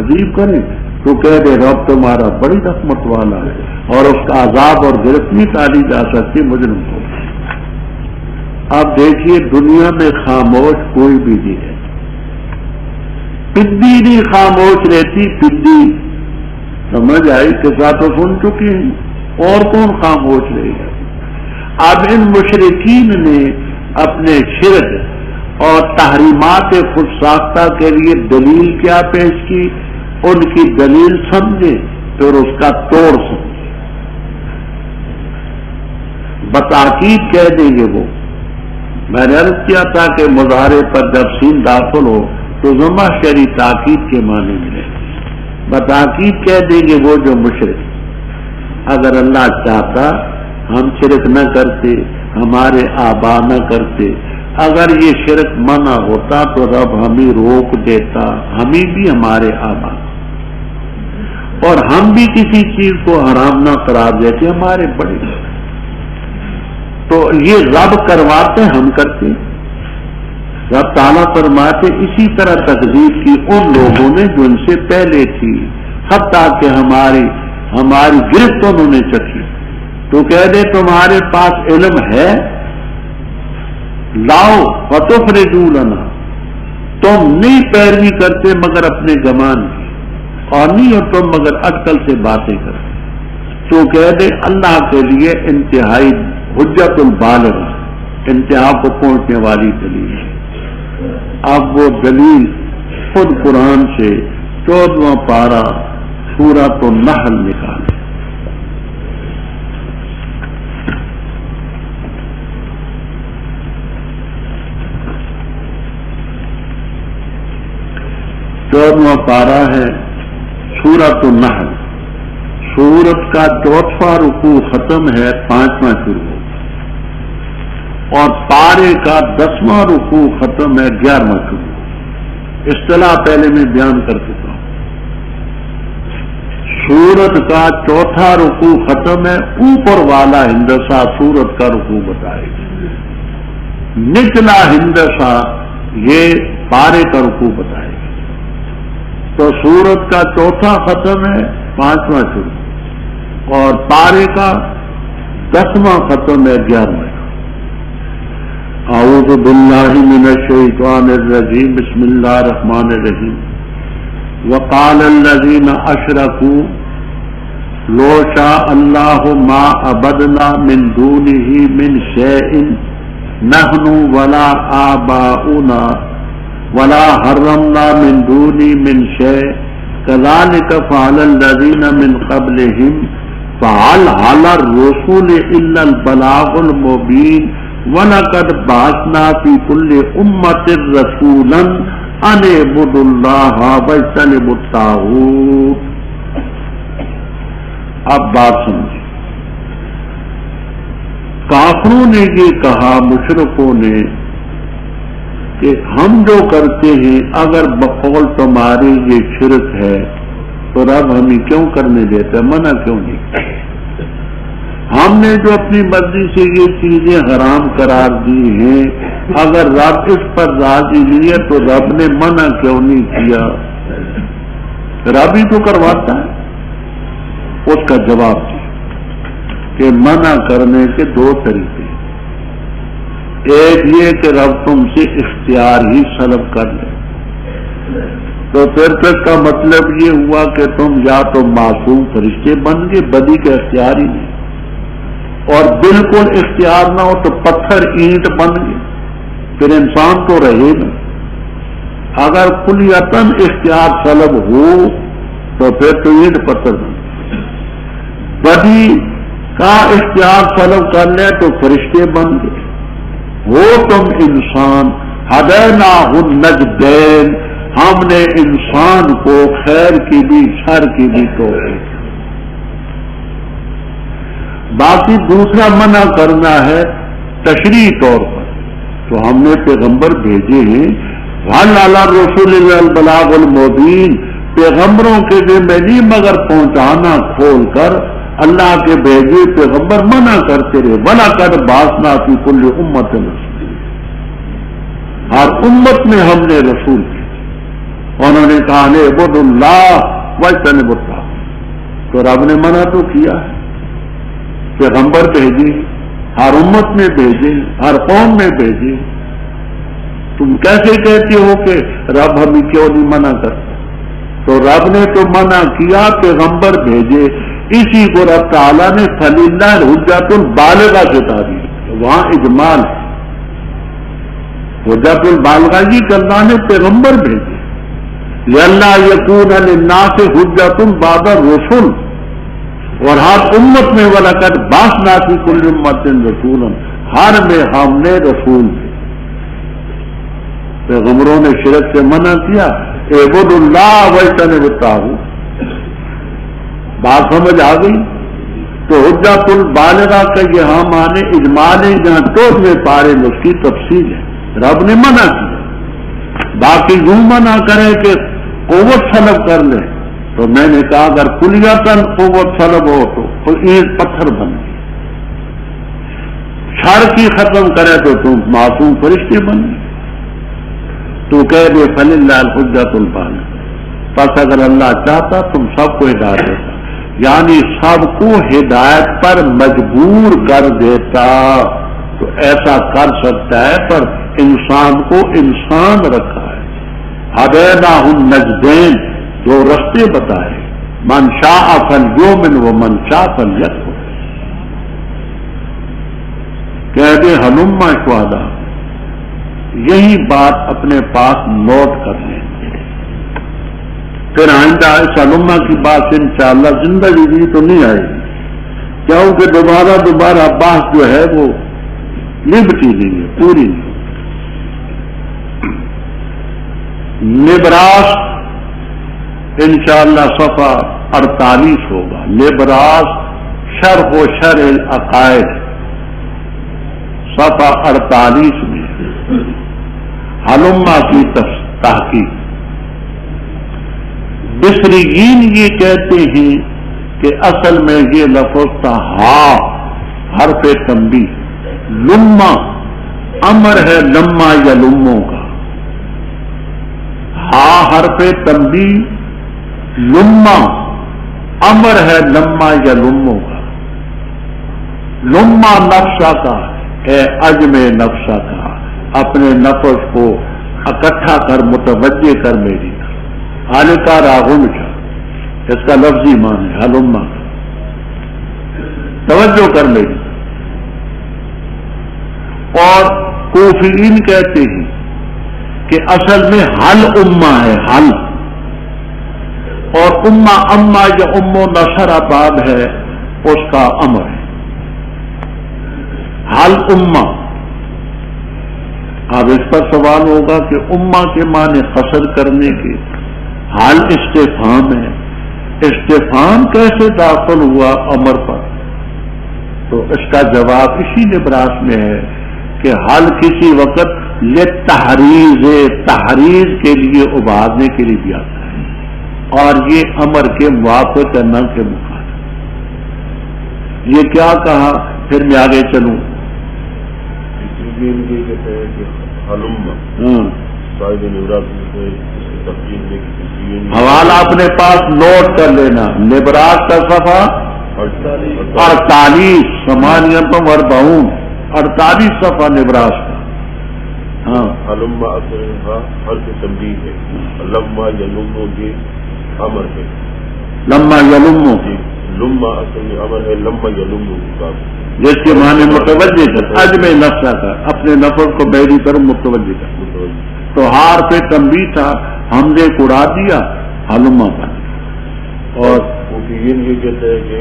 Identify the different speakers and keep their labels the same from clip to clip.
Speaker 1: تکذیب کریں تو کہہ دے رب تمہارا بڑی رحمت والا ہے اور اس کا عذاب اور گرفت نہیں ٹالی جا سکتی مجرم کو. اب دیکھیے دنیا میں خاموش کوئی بھی نہیں ہے. پدی نہیں خاموش رہتی. پدی سمجھ آئی کہ تو سن چکی ہیں اور کون خاموش رہے گا. اب ان مشرکین نے اپنے شرک اور تحریمات خود ساختہ کے لیے دلیل کیا پیش کی؟ ان کی دلیل سمجھے پھر اس کا توڑ سمجھے. بتاکید کہہ دیں گے وہ. میں نے عرض کیا تھا کہ مظاہرے پر جب سین داخل ہو تو ضمہ شری تاکید کے معنی ملے. بتاکید کہہ دیں گے وہ جو مشرک. اگر اللہ چاہتا ہم شرک نہ کرتے، ہمارے آبا نہ کرتے. اگر یہ شرک منع ہوتا تو رب ہمیں روک دیتا، ہمیں بھی ہمارے آبا، اور ہم بھی کسی چیز کو حرام نہ قرار دیتے ہمارے بڑے. تو یہ رب کرواتے ہم کرتے. رب تعالیٰ فرماتے اسی طرح تکذیب کی ان لوگوں نے جو ان سے پہلے تھی، حتیٰ کہ ہماری گرفت انہوں نے چکی. تو کہہ دے تمہارے پاس علم ہے، لاؤ فتخرجوا لنا. تم نہیں پیروی کرتے مگر اپنے گمان کی، اور نہیں ہو تم مگر عقل سے باتیں کرتے. تو کہہ دے اللہ کے لیے انتہائی حجت البالغ، انتہا کو پہنچنے والی دلیل ہے. اب وہ دلیل خود قرآن سے 14واں پارہ سورۃ النحل نکالے. پارہ ہے سورۃ النحل. سورت کا 4واں رکوع ختم ہے، 5واں شروع، اور پارے کا 10واں رکوع ختم ہے، 11واں شروع. اصطلاح پہلے میں بیان کر چکا ہوں. سورت کا 4تھا رکوع ختم ہے، اوپر والا ہندسہ سورت کا رکوع بتائے گا. نچلا ہندسہ یہ پارے کا رکوع بتائے گا. تو سورت کا 4تھا ختم ہے، 5واں شروع، اور پارے کا 10واں ختم ہے، 11واں. اعوذ باللہ من الشیطان الرجیم. بسم اللہ الرحمن الرحیم. وقال الذین اشرکوا لو شاء اللہ ما عبدنا من دونہ من شیء نحن ولا آباؤنا ولا حرمنا من دونی من شیء كذلك فعل الذين من قبلهم فهل على الرسول الا البلاغ المبين وَلَقَدْ بَعَثْنَا فِي كُلِّ أُمَّةٍ رَسُولًا أَنِ اعْبُدُوا اللَّهَ وَاجْتَنِبُوا الطَّاغُوتَ. اب بات سمجھیں. کافروں نے یہ کہا، مشرکوں نے، کہ ہم جو کرتے ہیں اگر بقول تمہاری یہ شرک ہے تو رب ہمیں کیوں کرنے دیتا، منع کیوں نہیں؟ ہم نے جو اپنی مرضی سے یہ چیزیں حرام قرار دی ہیں، اگر رب اس پر راضی نہیں ہے تو رب نے منع کیوں نہیں کیا؟ رب ہی تو کرواتا ہے. اس کا جواب دیا کہ منع کرنے کے دو طریقے. ایک یہ کہ رب تم سے اختیار ہی سلب کر لے، تو پھر تک کا مطلب یہ ہوا کہ تم یا تو معصوم فرشتے بن گئے، بدی کا اختیار ہی نہیں، اور بالکل اختیار نہ ہو تو پتھر اینٹ بن گئے، پھر انسان تو رہے گا. اگر کلیتاً اختیار سلب ہو تو پھر تو اینٹ پتھر بن گئے. بدی کا اختیار سلب کر لے تو فرشتے بن گئے. ہو تم انسان، ہدیناہ النجدین، ہم نے انسان کو خیر کی بھی شر کی بھی توفیق. باقی دوسرا منع کرنا ہے تشریعی طور پر، تو ہم نے پیغمبر بھیجے ہیں. وَعَلَى الرَّسُولِ الْبَلَاغُ الْمُبِينُ، پیغمبروں کے ذمہ نہیں مگر پہنچانا کھول کر. اللہ کے بھیجے پیغمبر منع کرتے رہے. وَلَقَدْ بَعَثْنَا فِي كُلِّ أُمَّةٍ رَسُولًا، ہر امت میں ہم نے رسول کیا. انہوں نے کہا اعبدوا اللہ واجتنبوا الطاغوت، تو رب نے منع تو کیا ہے، پیغمبر بھیجے، ہر امت میں بھیجے، ہر قوم میں بھیجے، تم کیسے کہتے ہو کہ رب ہمیں کیوں نہیں منع کرتا؟ تو رب نے تو منع کیا، پیغمبر بھیجے، اسی کو رب تعالیٰ نے فَلِلَّهِ الْحُجَّةُ الْبَالِغَةُ سے تعبیر، وہاں اجمال حجت البالغہ جی اللہ نے پیغمبر بھیجے، لِأَلَّا يَكُونَ لِلنَّاسِ حُجَّةٌ بَعْدَ الرُّسُلِ، اور ہر امت میں وَلَقَدْ بَعَثْنَا فِي كُلِّ أُمَّةٍ رَسُولًا، ہر میں ہم نے رسول بھیجے۔ پیغمبروں نے شرک سے منع کیا، اعبدوا اللہ واجتنبوا الطاغوت، بات سمجھ آ گئی؟ تو حجت البالغہ کا یہاں معنی اجمال ہے، جہاں ٹوٹ میں پارے اس کی تفصیل ہے، رب نے منع کیا۔ باقی یوں منع کرے کہ قوت سلب کر لے، تو میں نے کہا اگر کلیاتاً قوت سلب ہو تو اینٹ پتھر بن گئی، شر کی ختم کرے تو تم معصوم فرشتے بن گئے، تو کہہ دے فَلِلَّهِ الْحُجَّةُ الْبَالِغَةُ، پس اگر اللہ چاہتا تم سب کو ہدایت دیتا، یعنی سب کو ہدایت پر مجبور کر دیتا، تو ایسا کر سکتا ہے، پر انسان کو انسان رکھا ہے، ہدیناہ النجدین، دو رستے بتائے، من شاء فلیؤمن ومن شاء فلیکفر، کہہ دے ہلما شہداء، یہی بات اپنے پاس نوٹ کر لیں، پھر آئندہ اس علماء کی بات انشاءاللہ زندگی بھی تو نہیں آئے گی، کیونکہ دوبارہ بحث جو ہے وہ نبٹی نہیں ہے، پوری نہیں۔ نبراس انشاءاللہ صفحہ 48 ہوگا، نبراس شرح و شرح العقائد صفحہ 48 میں علماء کی تحقیق۔ بصریین یہ کہتے ہیں کہ اصل میں یہ لفظ تھا ہا حرف تنبیہ، لما امر ہے لما یا لموں کا، ہا حرف تنبیہ، لما امر ہے لما یا لموں کا، لما نفسہ کا ہے، عجم نفسہ کا، اپنے نفس کو اکٹھا کر متوجہ کر میری حالکا راغمشا، اس کا لفظی معنی ہے حلما، توجہ کر میری۔ اور کوفیین کہتے ہیں کہ اصل میں حل امہ ہے، حل، اور امہ اما یا ام و نصر آباد ہے، اس کا امر ہے حل امہ۔ اب اس پر سوال ہوگا کہ امہ کے معنی قصر کرنے کے، حل استفہام ہے، استفہام کیسے داخل ہوا امر پر؟ تو اس کا جواب اسی نبراس میں ہے کہ حل کسی وقت تحریر کے لیے ابھارنے کے لیے بھی آتا ہے، اور یہ امر کے موافق نہ کے مخالف۔ یہ کیا کہا؟ پھر میں آگے چلوں۔ حوالہ اپنے پاس نوٹ کر لینا، نبراس کا صفحہ 48 ثمانیتم اربعون، 48 صفحہ نبراس کا۔ ہاں،
Speaker 2: لما حرف تنبیہ ہے، لما یلمو یہ امر ہے،
Speaker 1: لما یلمو
Speaker 2: لما اصل میں امر ہے، لما یلمو
Speaker 1: جس کے معنی متوجہ کر، عجم نفسہ کا، اپنے نفس کو بیری طرف متوجہ کر، تو ہار پہ تنبیہ تھا، ہم نے اڑا دیا حلما بن۔ اور
Speaker 2: یہ کہتا ہے کہ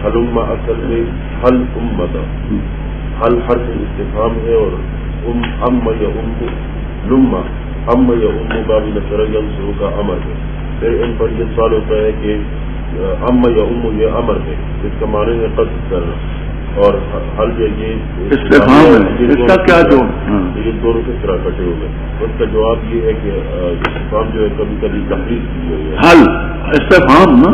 Speaker 2: حلما اصل میں حل امت، حل حرف استفہام ہے، اور ام یا ام لما، ام یا ام کا بھی نصریم شروع کا امر ہے۔ پھر ان پر یہ سوال ہوتا ہے کہ ام یا ام یہ امر ہے، اس کا معنی ہے قصد کرنا، اور حل یہ
Speaker 1: استفہام ہے، اس کا کیا جو
Speaker 2: یہ دونوں کس طرح کٹے ہوئے؟ اس کا جواب یہ ہے کہ استفہام جو ہے کبھی کبھی تحریر کی ہوئی ہے،
Speaker 1: حل استفہام نا،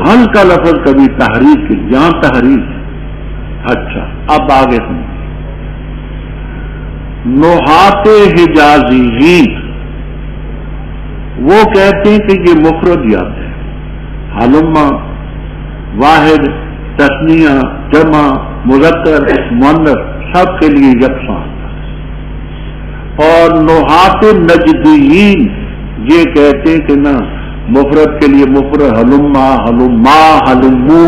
Speaker 1: حل کا لفظ کبھی تحریر کی، یہاں تحریر ہے۔ اچھا، اب آگے سنیں۔ نحات حجازیین، وہ کہتے ہیں کہ یہ مفرد یاد ہے، حلما واحد، تثنیہ، جمع، مذکر، مؤنث سب کے لیے یکساں. اور نحات نجدیین یہ کہتے ہیں کہ نہ، مفرد کے لیے مفرد حلما، حلما، حلمو،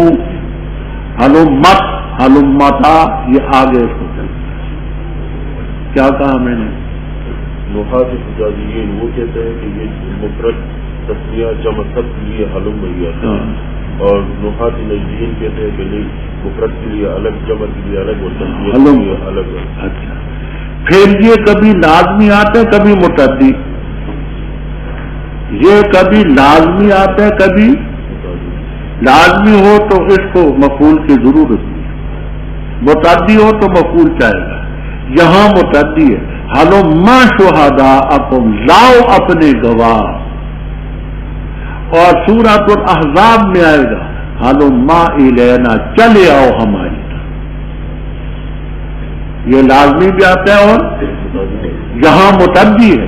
Speaker 1: حلمت، حلمتا، یہ آگے اس کو چلتا ہے. کیا کہا میں نے؟
Speaker 2: نحات حجازیین وہ کہتے ہیں کہ یہ مفرد تسمیہ جمع سب کے لیے حلم ہے، اور نحات نجدیین کہتے ہیں کہ نہیں، مفرد کے لیے الگ، جمع کے لیے الگ، اور تسمیہ کے لیے الگ ہے.
Speaker 1: اچھا، پھر یہ کبھی لازمی آتا ہے کبھی متعدی، یہ کبھی لازمی آتا ہے کبھی لازمی ہو تو اس کو مفعول کی ضرورت نہیں، متعدی ہو تو مفعول چاہے گا. یہاں متعدی ہے، حلما شہداءکم، لاؤ اپنے گواہ. اور سورۃ الاحزاب میں آئے گا حلما الینا، چلے آؤ ہماری طرف. یہ لازمی بھی آتا ہے اور یہاں متعدی ہے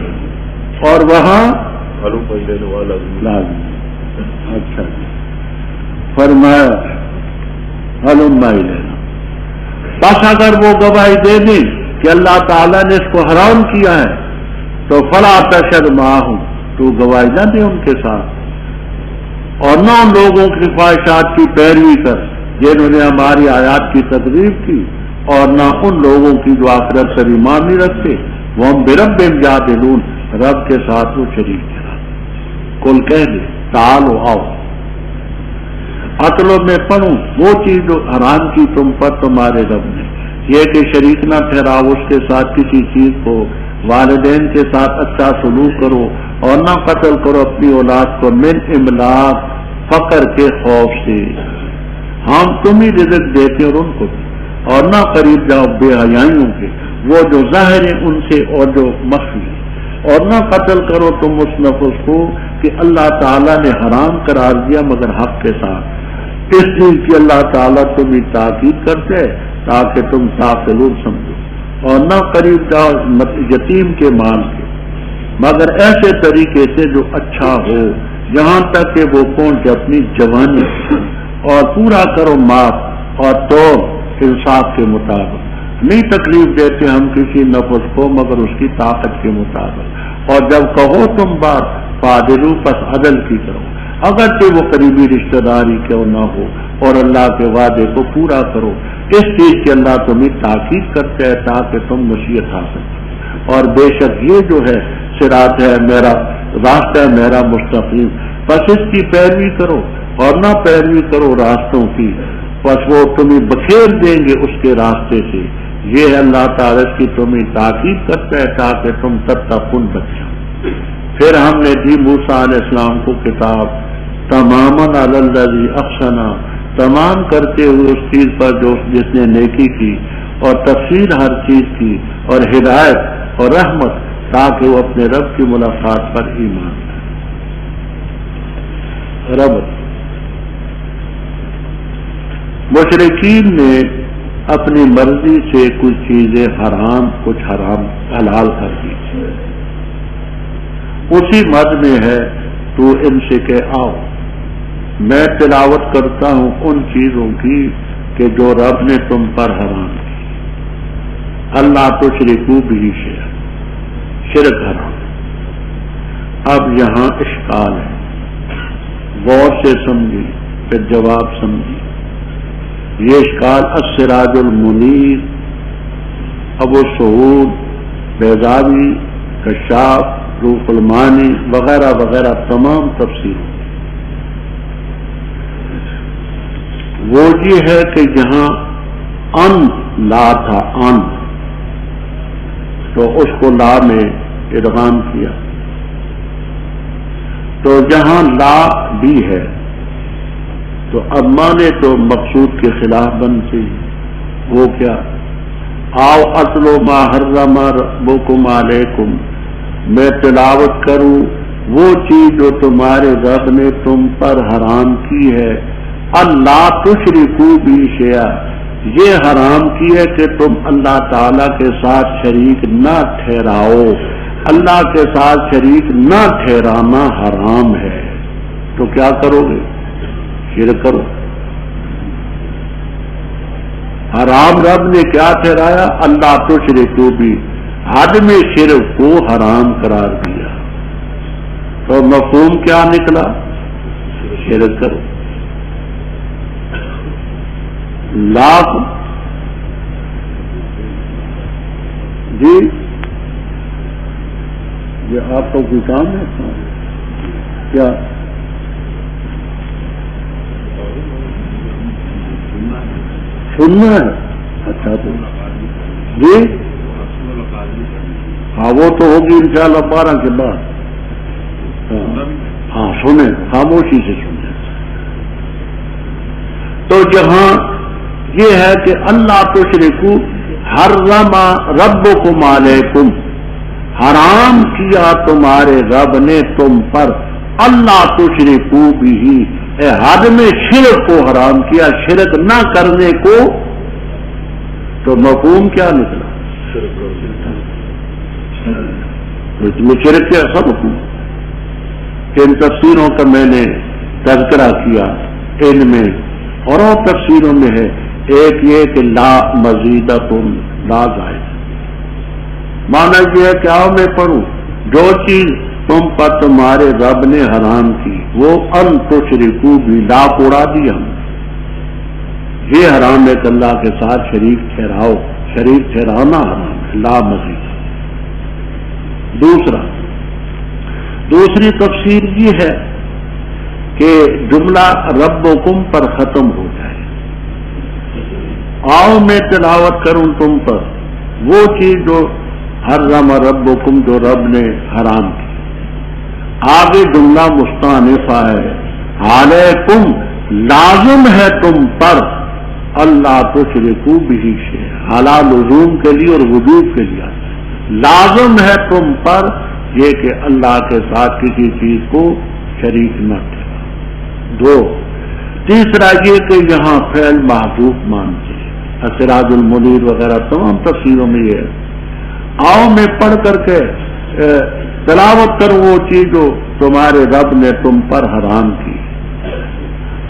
Speaker 1: اور وہاں لازمی. اچھا، فرمایا حلما الینا. بس اگر وہ گواہی دے دیں کہ اللہ تعالیٰ نے اس کو حرام کیا ہے تو فلا تشہد معہم، تو گواہی نہ دے ان کے ساتھ، اور نہ ان لوگوں کی خواہشات کی پیروی کر جنہوں نے ہماری آیات کی تکذیب کی، اور نہ ان لوگوں کی جو آخرت پر ایمان نہیں رکھتے. وہ ہم بربہم یعدلون، رب کے ساتھ وہ شریک ٹھہرا. کل کہہ دے تعالو آؤ، عقلوں میں پڑھوں وہ چیز جو حرام کی تم پر تمہارے رب نے، یہ کہ شریک نہ ٹھہراؤ اس کے ساتھ کسی چیز کو، والدین کے ساتھ اچھا سلوک کرو، اور نہ قتل کرو اپنی اولاد کو من املاق، فقر کے خوف سے. ہم تم ہی رزق دیتے اور ان کو بھی. اور نہ قریب جاؤ بے حیائیوں کے، وہ جو ظاہر ہیں ان سے اور جو مخفی ہیں. اور نہ قتل کرو تم اس نفس کو کہ اللہ تعالیٰ نے حرام قرار دیا مگر حق کے ساتھ، اس چیز کی اللہ تعالیٰ تمہیں تاکید کرتے تاکہ تم تعقلون سمجھو. اور نہ قریب جاؤ یتیم کے مال کے مگر ایسے طریقے سے جو اچھا ہو، یہاں تک کہ وہ پہنچے اپنی جوانی، اور پورا کرو معاف اور توڑ انصاف کے مطابق. نہیں تکلیف دیتے ہم کسی نفس کو مگر اس کی طاقت کے مطابق. اور جب کہو تم بات فاعدلوا، پس عدل کی کرو، اگرچہ وہ قریبی رشتہ داری کیوں نہ ہو، اور اللہ کے وعدے کو پورا کرو. اس چیز کی اللہ تمہیں تاکید کرتے ہے تاکہ تم نصیحت حاصل کرو. اور بے شک یہ جو ہے صراط ہے میرا، راستہ ہے میرا مستقیم، بس اس کی پیروی کرو اور نہ پیروی کرو راستوں کی، بس وہ تمہیں بکھیر دیں گے اس کے راستے سے. یہ اللہ تعالیٰ کی تمہیں تاکید کرتا ہے تاکہ تم تتقون بچو. پھر ہم نے دی موسیٰ علیہ السلام کو کتاب تماماً علی الذی احسن، تمام کرتے ہوئے اس چیز پر جو جس نے نیکی کی، اور تفصیل ہر چیز کی، اور ہدایت اور رحمت، تاکہ وہ اپنے رب کی ملاقات پر ایمان لائے. رب مشرکین نے اپنی مرضی سے کچھ چیزیں حرام، کچھ حرام حلال کر دی. اسی مد میں ہے تو ان سے کہ آؤ میں تلاوت کرتا ہوں ان چیزوں کی کہ جو رب نے تم پر حرام کی. اللہ تشرکوا بہ شیئا، شرک حرام. اب یہاں اشکال ہے، غور سے سمجھی پھر جواب سمجھی. یہ اشکال السراج المنیر، ابو سعود بیضاوی، کشاف، روح المانی وغیرہ وغیرہ تمام تفسیر. وہ یہ ہے کہ جہاں ان لا تھا، ان تو اس کو لا میں ادغام کیا، تو جہاں لا بھی ہے تو اب مانے تو مقصود کے خلاف بنتی. وہ کیا؟ آؤ اتلو ما حرم ربکم علیکم، میں تلاوت کروں وہ چیز جو تمہارے رب نے تم پر حرام کی ہے. اللہ تشرکوا بہ شیئا، یہ حرام کی ہے کہ تم اللہ تعالی کے ساتھ شریک نہ ٹھہراؤ. اللہ کے ساتھ شریک نہ ٹھہرانا حرام ہے، تو کیا کرو گے؟ شرک کرو۔ حرام رب نے کیا ٹھہرایا؟ اللہ تشرکوا بھی، حد میں شرک کو حرام قرار دیا، تو مفہوم کیا نکلا؟ شرک کرو۔ لاکھ جی یہ آپ کو کوئی کام ہے کیا؟ سننا ہے؟ اچھا تو جی ہاں وہ تو ہوگی انشاءاللہ 12 کے بعد۔ ہاں سنیں، خاموشی سے سنیں۔ تو جہاں یہ ہے کہ اللہ تشرکوا حرم ربکم علیکم، حرام کیا تمہارے رب نے تم پر، اللہ تشرکوا بھی، حد میں شرک کو حرام کیا، شرک نہ کرنے کو، تو مفہوم کیا نکلا؟ اس میں شرک کیا سب حکم۔ ان تفسیروں کا میں نے تذکرہ کیا، ان میں اور تفسیروں میں ہے ایک یہ کہ لا مزیدتن، لا زائد، مانا یہ ہے کہ آؤ میں پڑھوں، جو چیز تم پر تمہارے رب نے حرام کی وہ ان تشرکوا بھی، لا اڑا دیا، یہ حرام ہے کہ اللہ کے ساتھ شریک ٹھہراؤ، شریک ٹھہرانا حرام ہے، لا مزید۔ دوسری تفسیر یہ ہے کہ جملہ ربکم پر ختم ہو جائے، آؤ میں تلاوت کروں تم پر وہ چیز جو حرم ربکم، جو رب نے حرام کی، آگے جملہ مستانفہ ہے، علیکم لازم ہے تم پر، اللہ تشرکوا بہ شیئا، حالا لزوم کے لیے اور وجوب کے لیے، لازم ہے تم پر یہ کہ اللہ کے ساتھ کسی چیز کو شریک نہ ٹھہراؤ۔ تیسرا یہ کہ یہاں فعل محذوف مانتے ہیں، سراج المنیر وغیرہ تمام تفسیروں میں یہ ہے، آؤ میں پڑھ کر کے تلاوت کروں وہ چیز جو تمہارے رب نے تم پر حرام کی،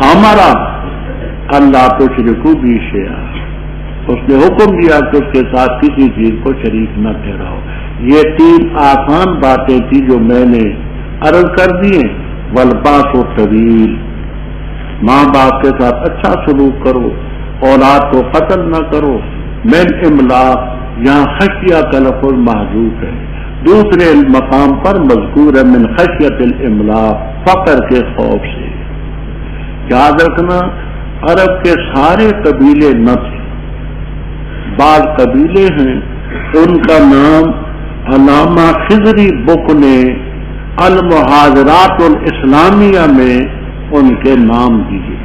Speaker 1: ہمارا اللہ تشرکوا بہ شیئا، اس نے حکم دیا کہ اس کے ساتھ کسی چیز کو شریک نہ ٹھہراؤ۔ یہ 3 آسان باتیں تھی جو میں نے عرض کر دی ہیں۔ والباس طویل، ماں باپ کے ساتھ اچھا سلوک کرو، اولاد کو قتل نہ کرو، من املاق، یہاں خشیہ کا لفظ محذوف ہے، دوسرے مقام پر مذکور ہے من خشیت الاملاق، فقر کے خوف سے۔ یاد رکھنا عرب کے سارے قبیلے نہ تھے، بعض قبیلے ہیں ان کا نام علامہ خضری بک نے المحاضرات الاسلامیہ میں ان کے نام دیے،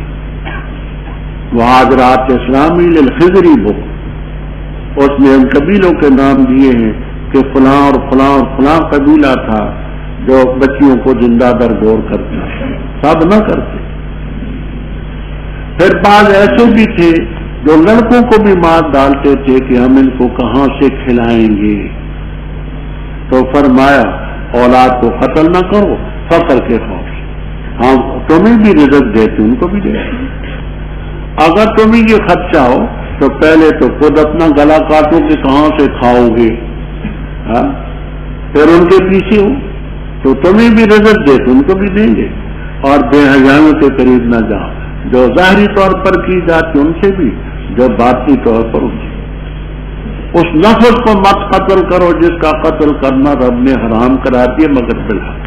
Speaker 1: محاضرات اسلامی للخضری بک، اس میں ان قبیلوں کے نام دیے ہیں کہ فلاں اور فلاں اور فلاں قبیلہ تھا جو بچیوں کو زندہ درگور کرتا، سب نہ کرتے۔ پھر بعض ایسے بھی تھے جو لڑکوں کو بھی مار ڈالتے تھے کہ ہم ان کو کہاں سے کھلائیں گے، تو فرمایا اولاد کو قتل نہ کرو، فقر کے خوف سے، ہاں تمہیں بھی رزق دیتے ان کو بھی دیتے، اگر تمہیں یہ خدشہ ہو تو پہلے تو خود اپنا گلا کاٹو کہ کہاں سے کھاؤ گے، پھر ان کے پیچھے ہو تو تمہیں بھی رزق دیتے ان کو بھی دیں گے، اور بے حیاؤں کے قریب نہ جاؤ، جو ظاہری طور پر کی جاتی ان سے بھی، جو باطنی طور پر ان سے۔ اس نفس کو مت قتل کرو جس کا قتل کرنا رب نے حرام قرار دیا مگر بالحق۔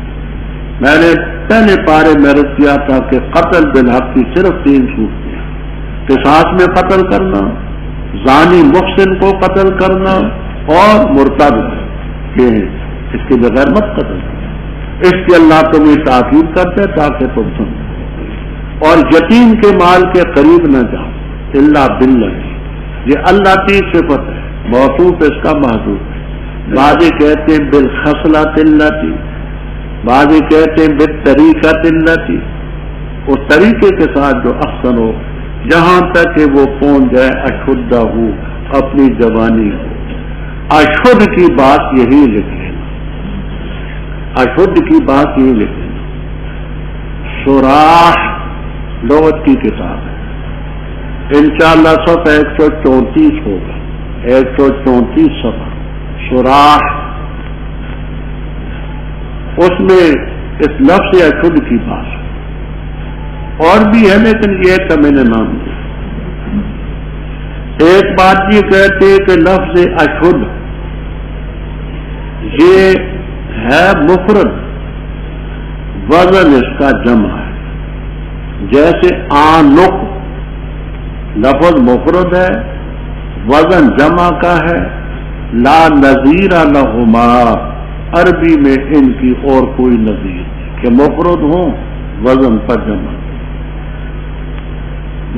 Speaker 1: میں نے پہلے پارے میں عرض کیا تھا کہ قتل بالحق کی صرف 3 صورتیں ہیں، قصاص میں قتل کرنا، زانی محسن کو قتل کرنا، اور مرتد، یہ ہے، اس کے بغیر مت قتل کرنا، اس کی اللہ تمہیں تاکید کرتے تاکہ تم سمجھو، اور یتیم کے مال کے قریب نہ جاؤ الا باللہ، یہ اللہ کی صفت ہے، موصوف اس کا محذوف ہے، بعض کہتے ہیں بالخصلۃ التی، بعض کہتے ہیں بالطریقۃ التی، اس طریقے کے ساتھ جو احسن ہو، جہاں تک کہ وہ پہنچ جائے اشدہ ہو، اپنی جوانی ہو، اشد کی بات یہی لکھ لینا، اشد کی بات یہ لکھیں، سوراخ لغت کی کتاب ہے، انشاءاللہ صفحہ 134 ہوگا، 134 صفحہ سوراخ، اس میں اس لفظ اشد کی بات ہے، اور بھی ہے لیکن یہ کا میں نے نام دیا۔ ایک بات یہ کہتے ہیں کہ لفظ اشد یہ ہے مفرد، وزن اس کا جمع ہے، جیسے آنق لفظ مفرد ہے، وزن جمع کا ہے، لا نظیر لہما، عربی میں ان کی اور کوئی نظیر کہ مفرد ہوں وزن پر جمع۔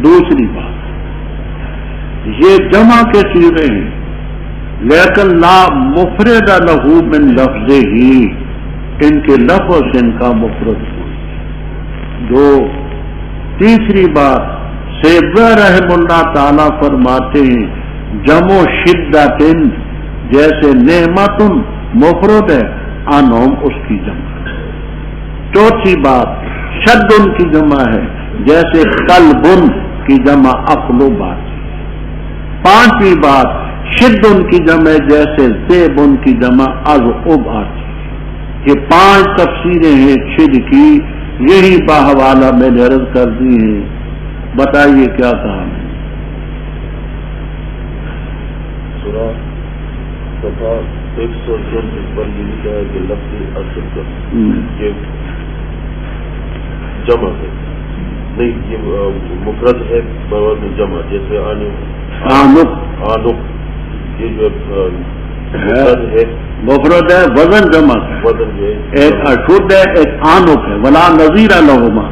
Speaker 1: دوسری بات، یہ جمع کے صیغے ہیں لیکن لا مفرد لہو من لفظ ہی، ان کے لفظ ان کا مفرد ہو۔ دو، تیسری بات، سیبوی رحم اللہ تعالی فرماتے ہیں جمع شدتن، جیسے نعمتن مفرد ہے، انعم اس کی جمع۔ چوتھی بات، شدن کی جمع ہے، جیسے قلبن کی جمع اقلبات۔ پانچویں بات، شدن کی جمع جیسے زیبن کی جمع ازعبات۔ یہ 5 تفسیریں ہیں شد کی، یہی باحوالہ میں نے عرض کر دی ہیں، بتائیے کیا کہا میں؟
Speaker 2: سورہ صفحہ 134 پر یہ لکھا ہے کہ لفظ اشد یہ جمع ہے، نہیں یہ مفرد ہے بوزن جمع، جیسے آنق یہ جو
Speaker 1: مفرد ہے وزن جمع ہے،
Speaker 2: وزن ہے،
Speaker 1: ایک اشد ہے ایک آنق ہے، ولا نظیر لہما۔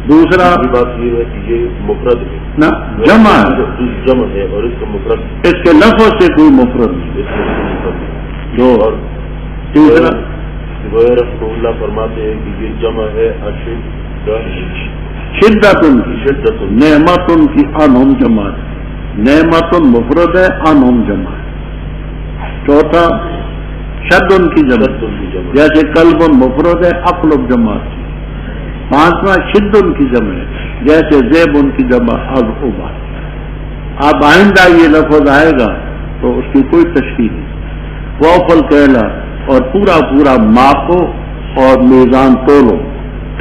Speaker 1: دوسرا
Speaker 2: بات یہ ہے کہ یہ مفرد ہے
Speaker 1: نا جمع ہے،
Speaker 2: جمع ہے اور اس کا مفرد،
Speaker 1: اس کے لفظ سے کوئی مفرد نہیں۔ دو،
Speaker 2: اور
Speaker 1: تیسرا
Speaker 2: رحمہ اللہ فرماتے ہیں کہ یہ جمع ہے اشد
Speaker 1: شدت نعمت کی انہم جمع ہے، نعمت مفرد ہے انہم جمع ہے۔ چوتھا شد کی جمع، جیسے قلب مفرد ہے اقلب جمع ہے۔ پانچواں شد کی جمع ہے، جیسے زیب کی جمع ازعبا۔ اب آئندہ یہ لفظ آئے گا تو اس کی کوئی تشکیل نہیں، وفل کہلا اور پورا پورا ماپو اور میزان تولو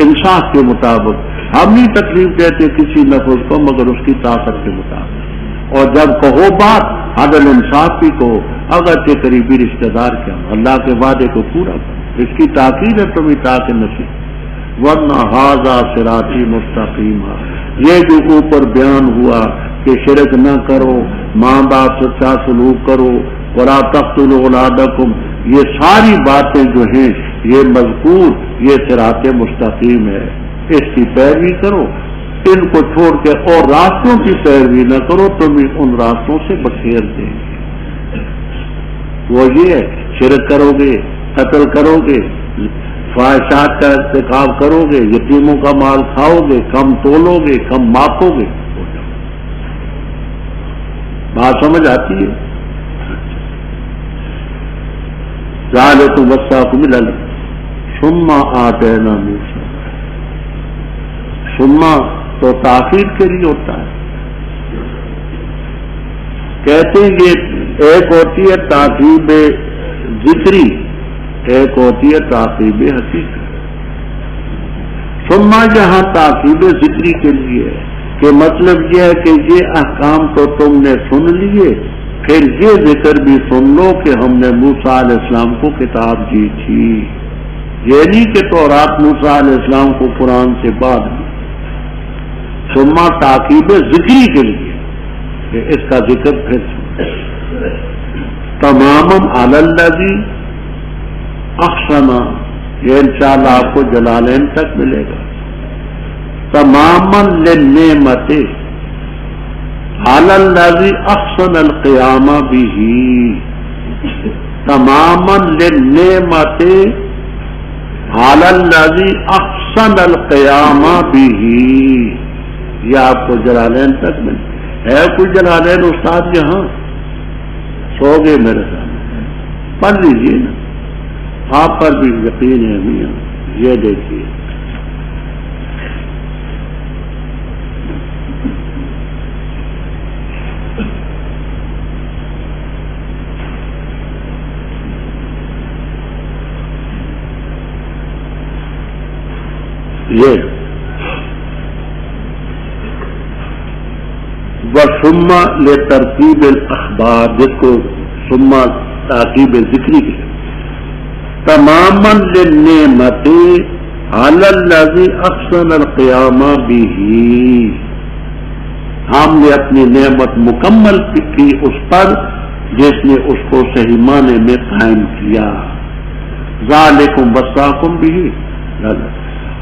Speaker 1: انصاف کے مطابق۔ ہم نہیں تکلیف دیتے کسی لفظ کو مگر اس کی طاقت کے مطابق، اور جب کہو بات عدل انصاف بھی کہو، اگرچہ قریبی رشتہ دار کیا ہو، اللہ کے وعدے کو پورا کرو، اس کی تاکید ہے تمہیں تاکہ نصیب۔ ورنہ ھذا صراطی مستقیم، یہ جو اوپر بیان ہوا کہ شرک نہ کرو، ماں باپ سے اچھا سلوک کرو، ولا تقتلوا اولادکم، یہ ساری باتیں جو ہیں یہ مذکور، یہ صراط مستقیم ہے، اس کی پیروی کرو، ان کو چھوڑ کے اور راستوں کی پیروی نہ کرو، تمہیں ان راستوں سے بخیر دیں گے۔ وہ یہ ہے شرک کرو گے، قتل کرو گے، فحشات کا ارتکاب کرو گے، یتیموں کا مال کھاؤ گے، کم تولو گے، کم ماپو گے، بات سمجھ آتی ہے؟ ذالکم وصاکم بالعلم ثم آتینا موسیٰ، ثم تو تاخیر کے لیے ہوتا ہے، کہتے ہیں یہ ایک ہوتی ہے تاکیب ذکری، ایک ہوتی ہے تاکیب حقیقی۔ ثم جہاں تاکیب ذکری کے لیے کہ مطلب یہ ہے کہ یہ احکام تو تم نے سن لیے، پھر یہ ذکر بھی سن لو کہ ہم نے موسیٰ علیہ السلام کو کتاب دی تھی، یہ نہیں کہ تورات موسیٰ علیہ السلام کو قرآن سے بعد دی۔ ثم تاکیب ذکری کے لیے کہ اس کا ذکر پھر تمام علی الذی احسن، یہ انشاءاللہ آپ کو جلالین تک ملے گا، تماما للنعمت علی الذی احسن القیام بہ، تماما للنعمت علی الذی احسن القیام بہ، یہ آپ کو جلالین تک ملے۔ ہے کوئی جلالین استاد یہاں؟ سو گئے میرے سامنے، پڑھ لیجیے نا، آپ پر بھی یقین ہے میاں. یہ دیکھیے یہ وَثُمَّ لِتَرْتِیبِ الْأَخْبَارِ، جس کو ثم تاکیب ذکری کی، تماماً للنعمت علی الذی احسن القیام بہ، ہم نے اپنی نعمت مکمل کی اس پر جس نے اس کو صحیح معنی میں قائم کیا. ذالکم وصاکم بہ،